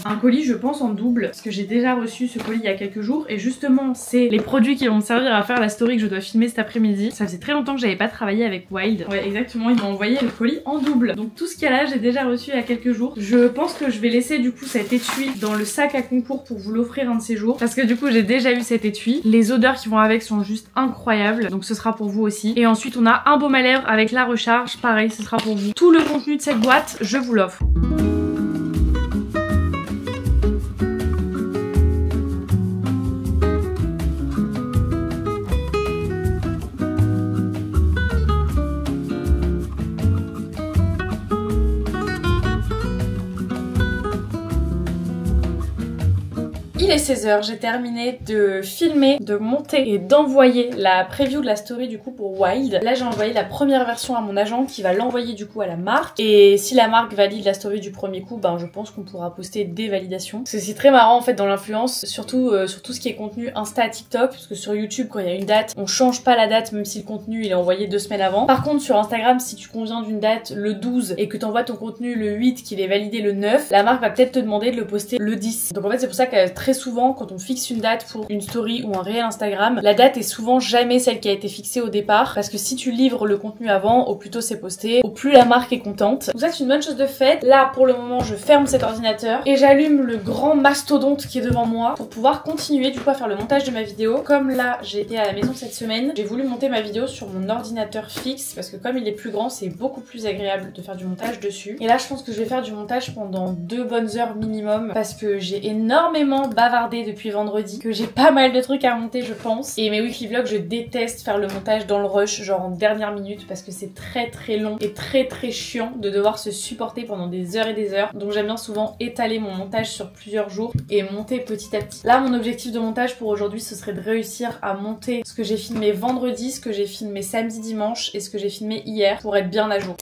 un colis, je pense, en double. Parce que j'ai déjà reçu ce colis il y a quelques jours. Et justement, c'est les produits qui vont me servir à faire la story que je dois filmer cet après-midi. Ça faisait très longtemps que j'avais pas travaillé avec Wild. Ouais, exactement, ils m'ont envoyé le colis en double. Donc tout ce qu'il y a là, j'ai déjà reçu il y a quelques jours. Je pense que je vais laisser du coup cet étui dans le sac à concours pour vous l'offrir un de ces jours. Parce que du coup, j'ai déjà eu cet étui. Les odeurs qui vont avec sont juste incroyables. Donc ce sera pour vous aussi. Et ensuite, on a un baume à lèvres avec la recharge, pareil ce sera pour vous. Tout le contenu de cette boîte, je vous l'offre. Il est 16h, j'ai terminé de filmer, de monter et d'envoyer la preview de la story du coup pour Wild. Là j'ai envoyé la première version à mon agent qui va l'envoyer du coup à la marque. Et si la marque valide la story du premier coup, ben je pense qu'on pourra poster des validations. C'est très marrant en fait dans l'influence, surtout sur tout ce qui est contenu Insta, TikTok, parce que sur YouTube quand il y a une date, on change pas la date même si le contenu il est envoyé 2 semaines avant. Par contre sur Instagram, si tu conviens d'une date le 12 et que t'envoies ton contenu le 8, qu'il est validé le 9, la marque va peut-être te demander de le poster le 10. Donc en fait c'est pour ça que très souvent quand on fixe une date pour une story ou un réel Instagram, la date est souvent jamais celle qui a été fixée au départ parce que si tu livres le contenu avant, au plus tôt c'est posté, au plus la marque est contente. Donc ça c'est une bonne chose de faite. Là pour le moment je ferme cet ordinateur et j'allume le grand mastodonte qui est devant moi pour pouvoir continuer du coup à faire le montage de ma vidéo. Comme là j'ai été à la maison cette semaine, j'ai voulu monter ma vidéo sur mon ordinateur fixe parce que comme il est plus grand c'est beaucoup plus agréable de faire du montage dessus. Et là je pense que je vais faire du montage pendant 2 bonnes heures minimum parce que j'ai énormément bavardé depuis vendredi, que j'ai pas mal de trucs à monter je pense. Et mes weekly vlogs je déteste faire le montage dans le rush, genre en dernière minute parce que c'est très long et très chiant de devoir se supporter pendant des heures et des heures. Donc j'aime bien souvent étaler mon montage sur plusieurs jours et monter petit à petit. Là mon objectif de montage pour aujourd'hui ce serait de réussir à monter ce que j'ai filmé vendredi, ce que j'ai filmé samedi, dimanche et ce que j'ai filmé hier pour être bien à jour.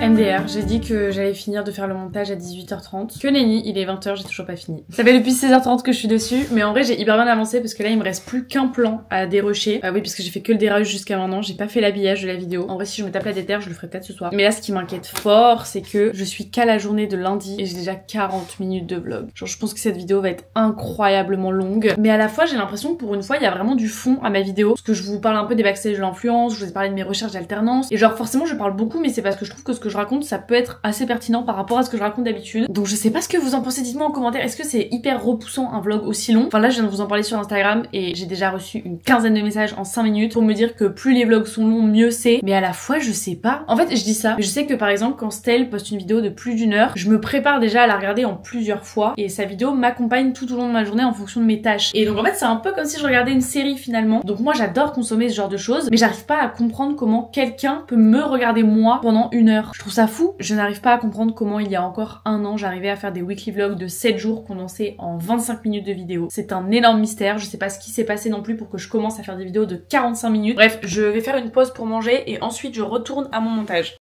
MDR, j'ai dit que j'allais finir de faire le montage à 18h30. Que nenni, il est 20h, j'ai toujours pas fini. Ça fait depuis 16h30 que je suis dessus, mais en vrai j'ai hyper bien avancé parce que là il me reste plus qu'un plan à dérocher. Oui, parce que j'ai fait que le déroche jusqu'à maintenant, j'ai pas fait l'habillage de la vidéo. En vrai si je me tape la déterre, je le ferai peut-être ce soir. Mais là ce qui m'inquiète fort, c'est que je suis qu'à la journée de lundi et j'ai déjà 40 minutes de vlog. Genre je pense que cette vidéo va être incroyablement longue, mais à la fois j'ai l'impression que pour une fois il y a vraiment du fond à ma vidéo. Parce que je vous parle un peu des backstage de l'influence, je vous ai parlé de mes recherches d'alternance, et genre forcément je parle beaucoup, mais c'est parce que je trouve que ce que je raconte ça peut être assez pertinent par rapport à ce que je raconte d'habitude. Donc je sais pas ce que vous en pensez, dites-moi en commentaire. Est-ce que c'est hyper repoussant un vlog aussi long? Enfin là je viens de vous en parler sur Instagram et j'ai déjà reçu une quinzaine de messages en 5 minutes pour me dire que plus les vlogs sont longs mieux c'est. Mais à la fois je sais pas. En fait je dis ça, mais je sais que par exemple quand Stell poste une vidéo de plus d'1 heure, je me prépare déjà à la regarder en plusieurs fois et sa vidéo m'accompagne tout au long de ma journée en fonction de mes tâches. Et donc en fait c'est un peu comme si je regardais une série finalement. Donc moi j'adore consommer ce genre de choses, mais j'arrive pas à comprendre comment quelqu'un peut me regarder moi pendant 1 heure. Je trouve ça fou. Je n'arrive pas à comprendre comment il y a encore 1 an j'arrivais à faire des weekly vlogs de 7 jours condensés en 25 minutes de vidéo. C'est un énorme mystère, je sais pas ce qui s'est passé non plus pour que je commence à faire des vidéos de 45 minutes. Bref, je vais faire une pause pour manger et ensuite je retourne à mon montage.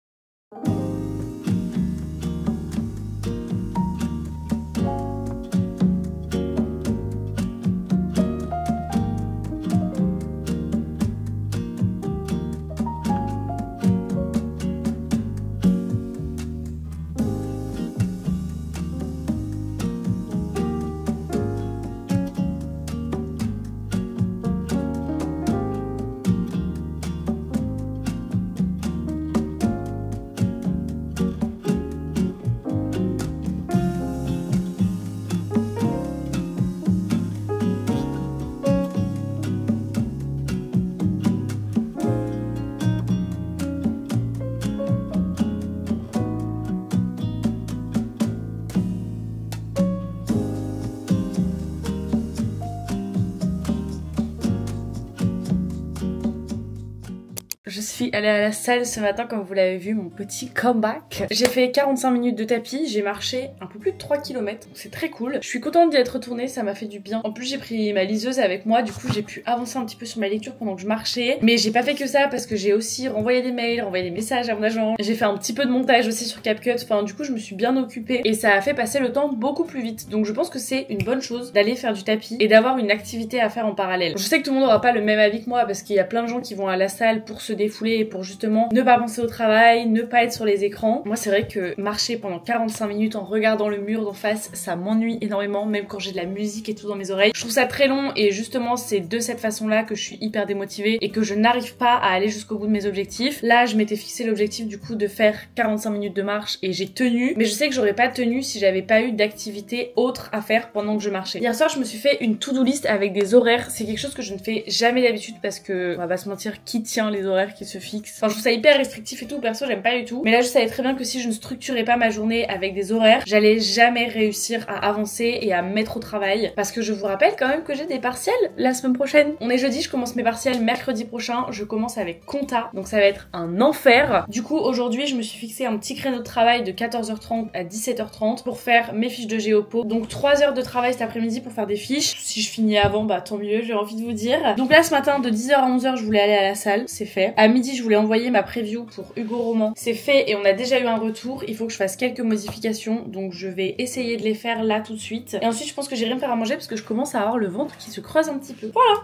suis allée à la salle ce matin, comme vous l'avez vu, mon petit comeback. J'ai fait 45 minutes de tapis, j'ai marché un peu plus de 3 km, donc c'est très cool. Je suis contente d'y être retournée, ça m'a fait du bien. En plus, j'ai pris ma liseuse avec moi, du coup j'ai pu avancer un petit peu sur ma lecture pendant que je marchais. Mais j'ai pas fait que ça parce que j'ai aussi renvoyé des mails, renvoyé des messages à mon agent. J'ai fait un petit peu de montage aussi sur CapCut, enfin du coup je me suis bien occupée et ça a fait passer le temps beaucoup plus vite. Donc je pense que c'est une bonne chose d'aller faire du tapis et d'avoir une activité à faire en parallèle. Je sais que tout le monde n'aura pas le même avis que moi parce qu'il y a plein de gens qui vont à la salle pour se défouler et pour justement ne pas penser au travail, ne pas être sur les écrans. Moi c'est vrai que marcher pendant 45 minutes en regardant le mur d'en face, ça m'ennuie énormément, même quand j'ai de la musique et tout dans mes oreilles. Je trouve ça très long et justement c'est de cette façon-là que je suis hyper démotivée et que je n'arrive pas à aller jusqu'au bout de mes objectifs. Là je m'étais fixé l'objectif du coup de faire 45 minutes de marche et j'ai tenu, mais je sais que j'aurais pas tenu si j'avais pas eu d'activité autre à faire pendant que je marchais. Hier soir je me suis fait une to-do list avec des horaires, c'est quelque chose que je ne fais jamais d'habitude parce que on va pas se mentir, qui tient les horaires qui se fixent. Enfin je trouve ça hyper restrictif et tout, perso j'aime pas du tout, mais là je savais très bien que si je ne structurais pas ma journée avec des horaires, j'allais jamais réussir à avancer et à me mettre au travail, parce que je vous rappelle quand même que j'ai des partiels la semaine prochaine. On est jeudi, je commence mes partiels mercredi prochain, je commence avec compta, donc ça va être un enfer. Du coup aujourd'hui je me suis fixé un petit créneau de travail de 14h30 à 17h30 pour faire mes fiches de géopo, donc 3 heures de travail cet après-midi pour faire des fiches. Si je finis avant, bah tant mieux, j'ai envie de vous dire. Donc là ce matin de 10h à 11h je voulais aller à la salle, c'est fait. À midi je voulais envoyer ma preview pour Hugo Roman, c'est fait et on a déjà eu un retour. Il faut que je fasse quelques modifications, donc je vais essayer de les faire là tout de suite. Et ensuite je pense que j'irai me faire à manger parce que je commence à avoir le ventre qui se creuse un petit peu. Voilà.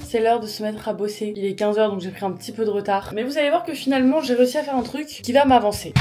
C'est l'heure de se mettre à bosser. Il est 15h donc j'ai pris un petit peu de retard. Mais vous allez voir que finalement j'ai réussi à faire un truc qui va m'avancer.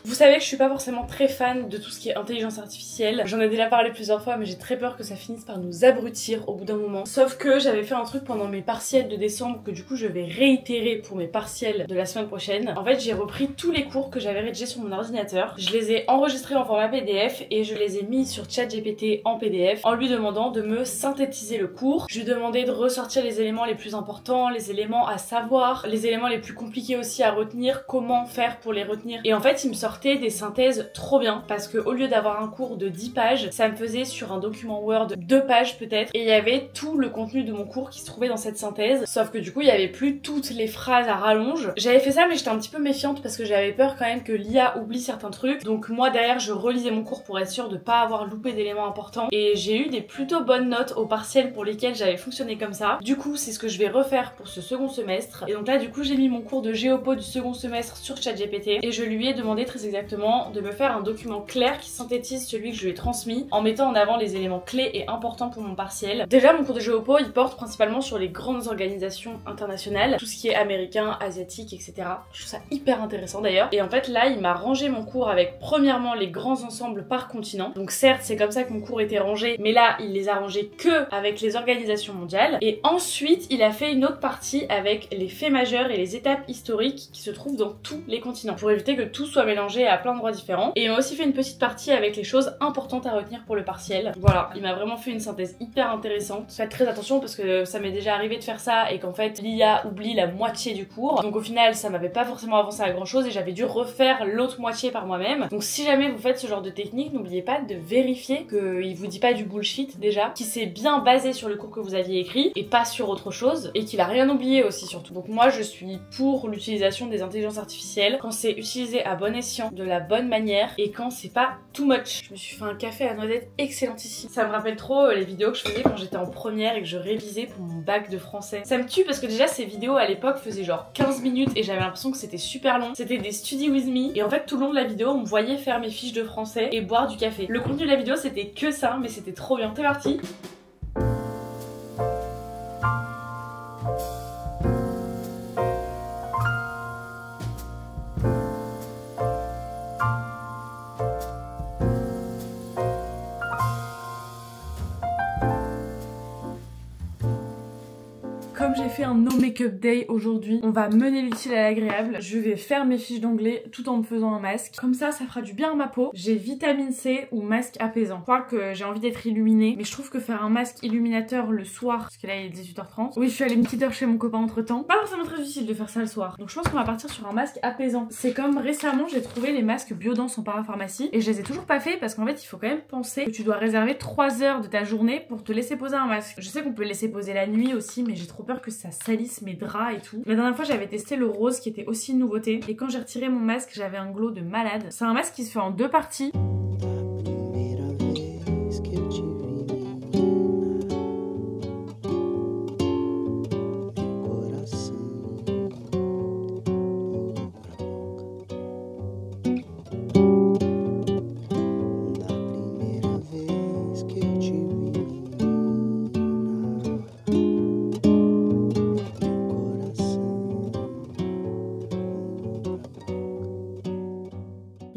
Vous savez que je suis pas forcément très fan de tout ce qui est intelligence artificielle. J'en ai déjà parlé plusieurs fois, mais j'ai très peur que ça finisse par nous abrutir au bout d'un moment. Sauf que j'avais fait un truc pendant mes partiels de décembre que du coup je vais réitérer pour mes partiels de la semaine prochaine. En fait, j'ai repris tous les cours que j'avais rédigés sur mon ordinateur. Je les ai enregistrés en format PDF et je les ai mis sur ChatGPT en PDF en lui demandant de me synthétiser le cours. Je lui demandais de ressortir les éléments les plus importants, les éléments à savoir, les éléments les plus compliqués aussi à retenir, comment faire pour les retenir. Et en fait, il me sortait des synthèses trop bien parce que au lieu d'avoir un cours de 10 pages, ça me faisait sur un document Word 2 pages peut-être et il y avait tout le contenu de mon cours qui se trouvait dans cette synthèse, sauf que du coup il y avait plus toutes les phrases à rallonge. J'avais fait ça mais j'étais un petit peu méfiante parce que j'avais peur quand même que l'IA oublie certains trucs, donc moi derrière je relisais mon cours pour être sûre de pas avoir loupé d'éléments importants et j'ai eu des plutôt bonnes notes au partiel pour lesquelles j'avais fonctionné comme ça. Du coup c'est ce que je vais refaire pour ce second semestre et donc là du coup j'ai mis mon cours de géopo du second semestre sur ChatGPT et je lui ai demandé très exactement de me faire un document clair qui synthétise celui que je lui ai transmis en mettant en avant les éléments clés et importants pour mon partiel. Déjà mon cours de géopo il porte principalement sur les grandes organisations internationales, tout ce qui est américain, asiatique, etc. Je trouve ça hyper intéressant d'ailleurs. Et en fait là il m'a rangé mon cours avec premièrement les grands ensembles par continent. Donc certes c'est comme ça que mon cours était rangé, mais là il les a rangés que avec les organisations mondiales. Et ensuite il a fait une autre partie avec les faits majeurs et les étapes historiques qui se trouvent dans tous les continents pour éviter que tout soit mélangé à plein d'endroits différents. Et il m'a aussi fait une petite partie avec les choses importantes à retenir pour le partiel. Voilà, il m'a vraiment fait une synthèse hyper intéressante. Faites très attention parce que ça m'est déjà arrivé de faire ça et qu'en fait l'IA oublie la moitié du cours. Donc au final ça m'avait pas forcément avancé à grand chose et j'avais dû refaire l'autre moitié par moi-même. Donc si jamais vous faites ce genre de technique, n'oubliez pas de vérifier qu'il vous dit pas du bullshit déjà, qu'il s'est bien basé sur le cours que vous aviez écrit et pas sur autre chose et qu'il a rien oublié aussi surtout. Donc moi je suis pour l'utilisation des intelligences artificielles quand c'est utilisé à bon escient, de la bonne manière et quand c'est pas too much. Je me suis fait un café à noisette excellentissime. Ça me rappelle trop les vidéos que je faisais quand j'étais en première et que je révisais pour mon bac de français. Ça me tue parce que déjà ces vidéos à l'époque faisaient genre 15 minutes et j'avais l'impression que c'était super long. C'était des study with me et en fait tout le long de la vidéo on me voyait faire mes fiches de français et boire du café. Le contenu de la vidéo c'était que ça mais c'était trop bien. C'est parti. Comme j'ai fait un no make-up day aujourd'hui, on va mener l'utile à l'agréable. Je vais faire mes fiches d'anglais tout en me faisant un masque. Comme ça fera du bien à ma peau. J'ai vitamine C ou masque apaisant. Je crois que j'ai envie d'être illuminée, mais je trouve que faire un masque illuminateur le soir, parce que là il est 18h30. Oui, je suis allée une petite heure chez mon copain entre temps. Pas forcément très utile de faire ça le soir. Donc je pense qu'on va partir sur un masque apaisant. C'est comme récemment j'ai trouvé les masques Biodance en parapharmacie et je les ai toujours pas fait parce qu'en fait il faut quand même penser que tu dois réserver 3 heures de ta journée pour te laisser poser un masque. Je sais qu'on peut le laisser poser la nuit aussi, mais j'ai trop peur que ça salisse mes draps et tout. La dernière fois j'avais testé le rose qui était aussi une nouveauté et quand j'ai retiré mon masque j'avais un glow de malade. C'est un masque qui se fait en 2 parties.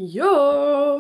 Yo!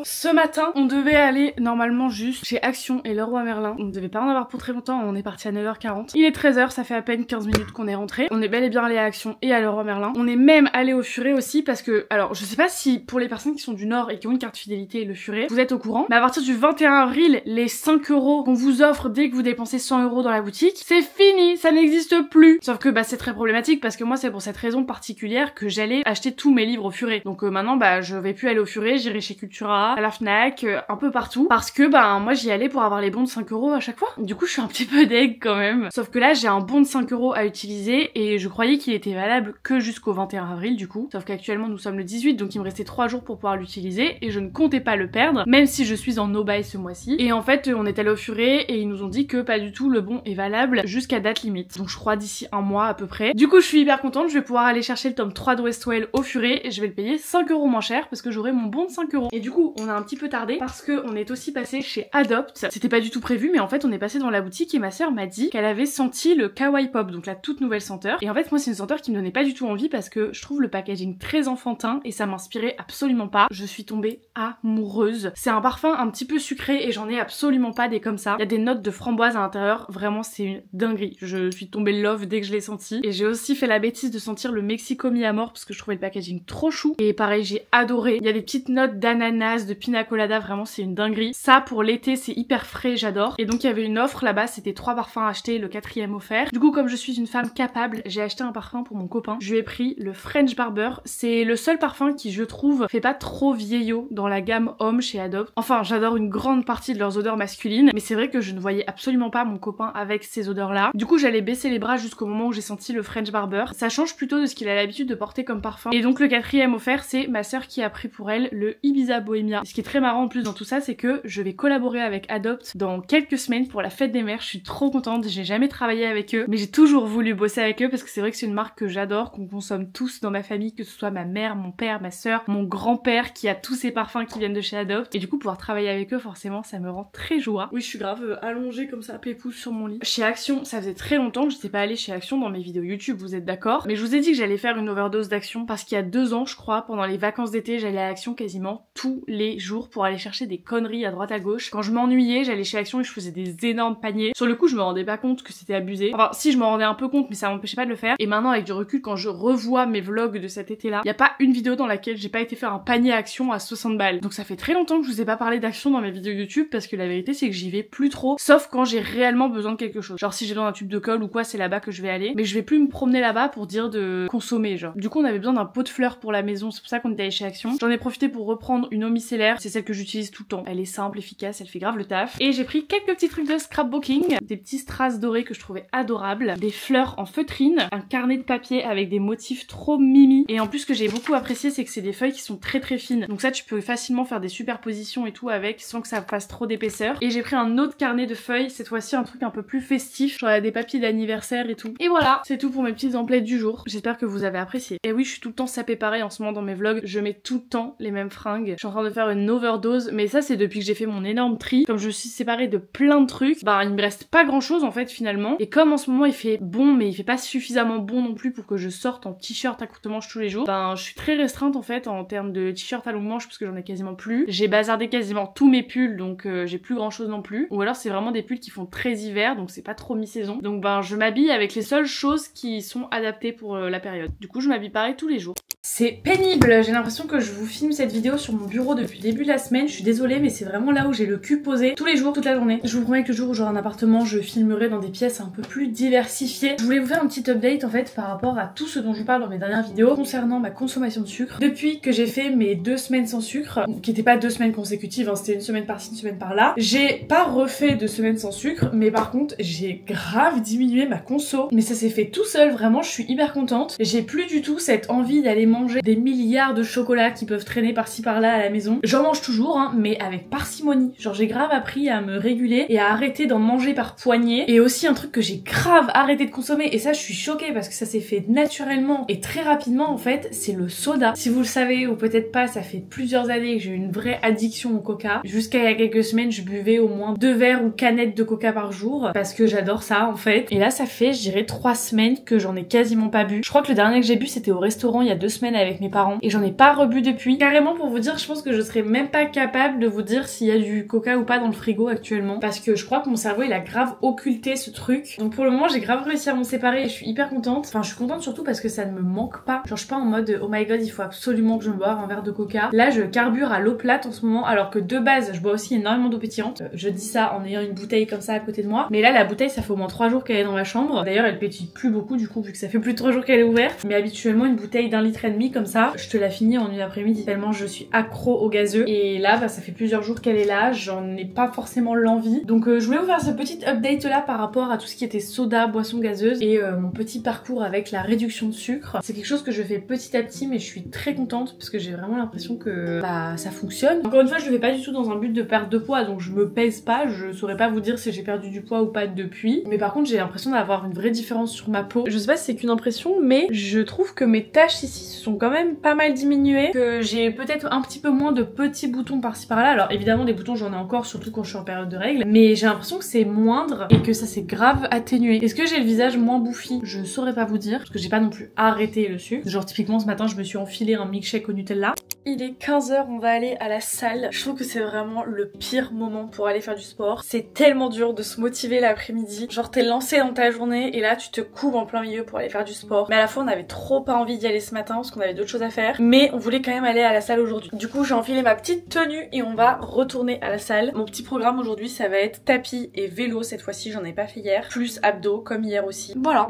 Ce matin, on devait aller normalement juste chez Action et Leroy Merlin. On ne devait pas en avoir pour très longtemps, on est parti à 9h40. Il est 13h, ça fait à peine 15 minutes qu'on est rentré. On est bel et bien allé à Action et à Leroy Merlin. On est même allé au Furet aussi parce que, alors je sais pas si pour les personnes qui sont du Nord et qui ont une carte fidélité le Furet, vous êtes au courant, mais à partir du 21 avril, les 5 € qu'on vous offre dès que vous dépensez 100 € dans la boutique, c'est fini, ça n'existe plus. Sauf que bah c'est très problématique parce que moi c'est pour cette raison particulière que j'allais acheter tous mes livres au Furet. Donc maintenant bah je vais plus aller au Furet, j'irai chez Cultura, à la Fnac, un peu partout parce que bah moi j'y allais pour avoir les bons de 5 € à chaque fois. Du coup je suis un petit peu deg quand même. Sauf que là j'ai un bon de 5 € à utiliser et je croyais qu'il était valable que jusqu'au 21 avril du coup. Sauf qu'actuellement nous sommes le 18 donc il me restait 3 jours pour pouvoir l'utiliser et je ne comptais pas le perdre même si je suis en no-buy ce mois-ci. Et en fait on est allé au Furet et ils nous ont dit que pas du tout le bon est valable jusqu'à date limite. Donc je crois d'ici un mois à peu près. Du coup je suis hyper contente, je vais pouvoir aller chercher le tome 3 de Westwell au Furet et je vais le payer 5 € moins cher parce que j'aurai mon bon de 5 €. Et du coup on a un petit peu tardé parce que on est aussi passé chez Adopt. C'était pas du tout prévu mais en fait on est passé dans la boutique et ma sœur m'a dit qu'elle avait senti le Kawaii Pop, donc la toute nouvelle senteur. Et en fait moi c'est une senteur qui me donnait pas du tout envie parce que je trouve le packaging très enfantin et ça m'inspirait absolument pas. Je suis tombée amoureuse. C'est un parfum un petit peu sucré et j'en ai absolument pas des comme ça. Il y a des notes de framboise à l'intérieur, vraiment c'est une dinguerie. Je suis tombée love dès que je l'ai senti. Et j'ai aussi fait la bêtise de sentir le Mexico Mi Amor parce que je trouvais le packaging trop chou. Et pareil j'ai adoré. Il y a des petites notes d'ananas, de pina colada, vraiment c'est une dinguerie. Ça pour l'été c'est hyper frais, j'adore. Et donc il y avait une offre là-bas, c'était 3 parfums achetés, le 4e offert. Du coup comme je suis une femme capable, j'ai acheté un parfum pour mon copain. Je lui ai pris le French Barber. C'est le seul parfum qui je trouve fait pas trop vieillot dans la gamme homme chez Adopt. Enfin j'adore une grande partie de leurs odeurs masculines, mais c'est vrai que je ne voyais absolument pas mon copain avec ces odeurs là. Du coup j'allais baisser les bras jusqu'au moment où j'ai senti le French Barber. Ça change plutôt de ce qu'il a l'habitude de porter comme parfum. Et donc le 4e offert c'est ma sœur qui a pris pour elle le Ibiza Bohemia. Ce qui est très marrant en plus dans tout ça c'est que je vais collaborer avec Adopt dans quelques semaines pour la fête des mères. Je suis trop contente, j'ai jamais travaillé avec eux mais j'ai toujours voulu bosser avec eux parce que c'est vrai que c'est une marque que j'adore, qu'on consomme tous dans ma famille, que ce soit ma mère, mon père, ma sœur, mon grand-père qui a tous ces parfums qui viennent de chez Adopt. Et du coup pouvoir travailler avec eux forcément ça me rend très joie. Oui je suis grave allongée comme ça pépouze sur mon lit. Chez Action ça faisait très longtemps que j'étais pas allée chez Action dans mes vidéos YouTube, vous êtes d'accord? Mais je vous ai dit que j'allais faire une overdose d'Action parce qu'il y a 2 ans je crois, pendant les vacances d'été j'allais à Action quasiment tous les jours pour aller chercher des conneries à droite à gauche. Quand je m'ennuyais j'allais chez Action et je faisais des énormes paniers. Sur le coup je me rendais pas compte que c'était abusé. Enfin si je me rendais un peu compte mais ça m'empêchait pas de le faire. Et maintenant avec du recul quand je revois mes vlogs de cet été là, y a pas une vidéo dans laquelle j'ai pas été faire un panier Action à 60 balles. Donc ça fait très longtemps que je vous ai pas parlé d'Action dans mes vidéos YouTube parce que la vérité c'est que j'y vais plus trop, sauf quand j'ai réellement besoin de quelque chose. Genre si j'ai besoin d'un tube de colle ou quoi c'est là-bas que je vais aller. Mais je vais plus me promener là-bas pour dire de consommer genre. Du coup on avait besoin d'un pot de fleurs pour la maison, c'est pour ça qu'on était allé chez Action. J'en ai profité pour reprendre une eau micellaire, c'est celle que j'utilise tout le temps. Elle est simple, efficace, elle fait grave le taf. Et j'ai pris quelques petits trucs de scrapbooking, des petits strass dorés que je trouvais adorables, des fleurs en feutrine, un carnet de papier avec des motifs trop mimi. Et en plus ce que j'ai beaucoup apprécié c'est que c'est des feuilles qui sont très très fines. Donc ça tu peux facilement faire des superpositions et tout avec sans que ça fasse trop d'épaisseur. Et j'ai pris un autre carnet de feuilles, cette fois-ci un truc un peu plus festif, genre des papiers d'anniversaire et tout. Et voilà, c'est tout pour mes petites emplettes du jour. J'espère que vous avez apprécié. Et oui je suis tout le temps sapée pareil en ce moment dans mes vlogs, je mets tout le temps les mêmes fringues. Je suis en train de faire une overdose, mais ça c'est depuis que j'ai fait mon énorme tri. Comme je suis séparée de plein de trucs, bah il me reste pas grand chose en fait finalement. Et comme en ce moment il fait bon mais il fait pas suffisamment bon non plus pour que je sorte en t-shirt à courte manche tous les jours, ben je suis très restreinte en fait en termes de t-shirt à longue manche parce que j'en ai quasiment plus. J'ai bazardé quasiment tous mes pulls donc j'ai plus grand chose non plus. Ou alors c'est vraiment des pulls qui font très hiver donc c'est pas trop mi-saison. Donc ben je m'habille avec les seules choses qui sont adaptées pour la période. Du coup je m'habille pareil tous les jours. C'est pénible, j'ai l'impression que je vous filme cette vidéo sur mon bureau depuis le début de la semaine. Je suis désolée mais c'est vraiment là où j'ai le cul posé tous les jours, toute la journée. Je vous promets que le jour où j'aurai un appartement, je filmerai dans des pièces un peu plus diversifiées. Je voulais vous faire un petit update en fait par rapport à tout ce dont je vous parle dans mes dernières vidéos concernant ma consommation de sucre. Depuis que j'ai fait mes 2 semaines sans sucre, qui n'étaient pas 2 semaines consécutives, hein, c'était une semaine par-ci, une semaine par-là, j'ai pas refait 2 semaines sans sucre, mais par contre j'ai grave diminué ma conso. Mais ça s'est fait tout seul, vraiment je suis hyper contente. J'ai plus du tout cette envie d'aller manger des milliards de chocolats qui peuvent traîner par-ci par-là à la maison. J'en mange toujours, hein, mais avec parcimonie. Genre j'ai grave appris à me réguler et à arrêter d'en manger par poignée. Et aussi un truc que j'ai grave arrêté de consommer, et ça je suis choquée parce que ça s'est fait naturellement et très rapidement en fait, c'est le soda. Si vous le savez ou peut-être pas, ça fait plusieurs années que j'ai une vraie addiction au coca. Jusqu'à il y a quelques semaines, je buvais au moins 2 verres ou canettes de coca par jour parce que j'adore ça en fait. Et là ça fait je dirais 3 semaines que j'en ai quasiment pas bu. Je crois que le dernier que j'ai bu c'était au restaurant il y a 2 semaines avec mes parents et j'en ai pas rebu depuis. Carrément pour vous dire, je pense que je serais même pas capable de vous dire s'il y a du coca ou pas dans le frigo actuellement parce que je crois que mon cerveau il a grave occulté ce truc. Donc pour le moment j'ai grave réussi à m'en séparer et je suis hyper contente. Enfin je suis contente surtout parce que ça ne me manque pas. Genre je suis pas en mode oh my god il faut absolument que je me boive un verre de coca. Là je carbure à l'eau plate en ce moment alors que de base je bois aussi énormément d'eau pétillante. Je dis ça en ayant une bouteille comme ça à côté de moi. Mais là la bouteille ça fait au moins 3 jours qu'elle est dans ma chambre. D'ailleurs elle pétille plus beaucoup du coup vu que ça fait plus de 3 jours qu'elle est ouverte. Mais habituellement une bouteille d'1,5 litre comme ça, je te la finis en une après-midi tellement je suis accro au gazeux. Et là bah ça fait plusieurs jours qu'elle est là, j'en ai pas forcément l'envie. Donc je voulais vous faire ce petit update là par rapport à tout ce qui était soda, boisson gazeuse et mon petit parcours avec la réduction de sucre. C'est quelque chose que je fais petit à petit mais je suis très contente parce que j'ai vraiment l'impression que bah ça fonctionne. Encore une fois je le fais pas du tout dans un but de perdre de poids donc je me pèse pas, je saurais pas vous dire si j'ai perdu du poids ou pas depuis. Mais par contre j'ai l'impression d'avoir une vraie différence sur ma peau. Je sais pas si c'est qu'une impression mais je trouve que mes taches ici se sont quand même pas mal diminuées, que j'ai peut-être un petit peu moins de petits boutons par-ci par-là. Alors évidemment des boutons j'en ai encore surtout quand je suis en période de règles mais j'ai l'impression que c'est moindre et que ça s'est grave atténué. Est-ce que j'ai le visage moins bouffi? Je saurais pas vous dire parce que j'ai pas non plus arrêté le sucre. Genre typiquement ce matin je me suis enfilé un milkshake au Nutella. Il est 15h, on va aller à la salle. Je trouve que c'est vraiment le pire moment pour aller faire du sport. C'est tellement dur de se motiver l'après-midi. Genre t'es lancé dans ta journée et là tu te coupes en plein milieu pour aller faire du sport. Mais à la fois on avait trop pas envie d'y aller ce matin parce qu'on avait d'autres choses à faire. Mais on voulait quand même aller à la salle aujourd'hui. Du coup j'ai enfilé ma petite tenue et on va retourner à la salle. Mon petit programme aujourd'hui ça va être tapis et vélo cette fois-ci, j'en ai pas fait hier. Plus abdos comme hier aussi. Voilà.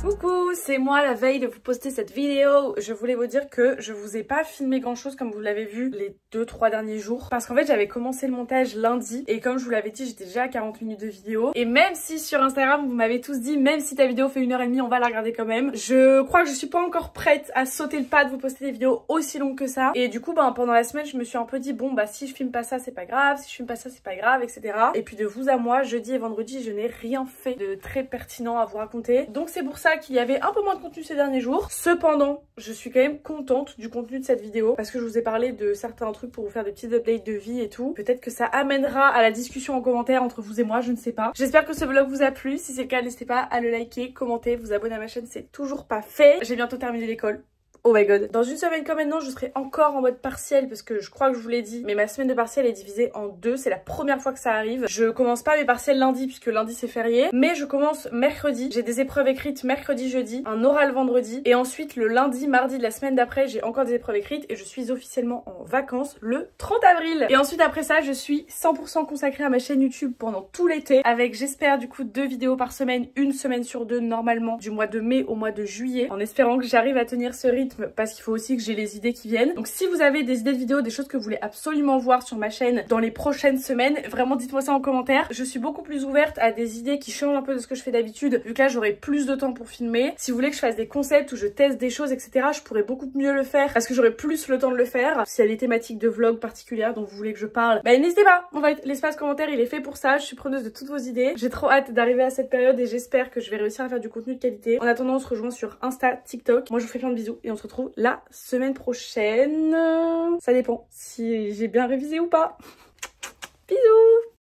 Coucou, c'est moi la veille de vous poster cette vidéo. Je voulais vous dire que je vous ai pas filmé grand chose comme vous l'avez vu les 2-3 derniers jours parce qu'en fait j'avais commencé le montage lundi et comme je vous l'avais dit j'étais déjà à 40 minutes de vidéo et même si sur Instagram vous m'avez tous dit même si ta vidéo fait 1h30 on va la regarder quand même, je crois que je suis pas encore prête à sauter le pas de vous poster des vidéos aussi longues que ça et du coup ben pendant la semaine je me suis un peu dit bon bah si je filme pas ça c'est pas grave, si je filme pas ça c'est pas grave etc. Et puis de vous à moi jeudi et vendredi je n'ai rien fait de très pertinent à vous raconter donc c'est pour ça qu'il y avait un peu moins de contenu ces derniers jours. Cependant je suis quand même contente du contenu de cette vidéo parce que je vous ai parlé de certains trucs pour vous faire des petits updates de vie et tout. Peut-être que ça amènera à la discussion en commentaire entre vous et moi, je ne sais pas. J'espère que ce vlog vous a plu. Si c'est le cas, n'hésitez pas à le liker, commenter, vous abonner à ma chaîne, c'est toujours pas fait. J'ai bientôt terminé l'école. Oh my god. Dans une semaine comme maintenant, je serai encore en mode partiel parce que je crois que je vous l'ai dit, mais ma semaine de partiel est divisée en 2. C'est la première fois que ça arrive. Je commence pas mes partiels lundi puisque lundi c'est férié, mais je commence mercredi. J'ai des épreuves écrites mercredi, jeudi, un oral vendredi et ensuite le lundi, mardi de la semaine d'après, j'ai encore des épreuves écrites et je suis officiellement en vacances le 30 avril. Et ensuite après ça, je suis 100% consacrée à ma chaîne YouTube pendant tout l'été avec j'espère du coup 2 vidéos par semaine, une semaine sur 2 normalement du mois de mai au mois de juillet en espérant que j'arrive à tenir ce rythme rythme parce qu'il faut aussi que j'ai les idées qui viennent. Donc si vous avez des idées de vidéos, des choses que vous voulez absolument voir sur ma chaîne dans les prochaines semaines, vraiment dites-moi ça en commentaire. Je suis beaucoup plus ouverte à des idées qui changent un peu de ce que je fais d'habitude, vu que là j'aurai plus de temps pour filmer. Si vous voulez que je fasse des concepts où je teste des choses, etc., je pourrais beaucoup mieux le faire parce que j'aurai plus le temps de le faire. S'il y a des thématiques de vlog particulières dont vous voulez que je parle, bah n'hésitez pas. En fait, l'espace commentaire il est fait pour ça. Je suis preneuse de toutes vos idées. J'ai trop hâte d'arriver à cette période et j'espère que je vais réussir à faire du contenu de qualité. En attendant, on se rejoint sur Insta, TikTok. Moi je vous fais plein de bisous et on se retrouve la semaine prochaine. Ça dépend si j'ai bien révisé ou pas. Bisous.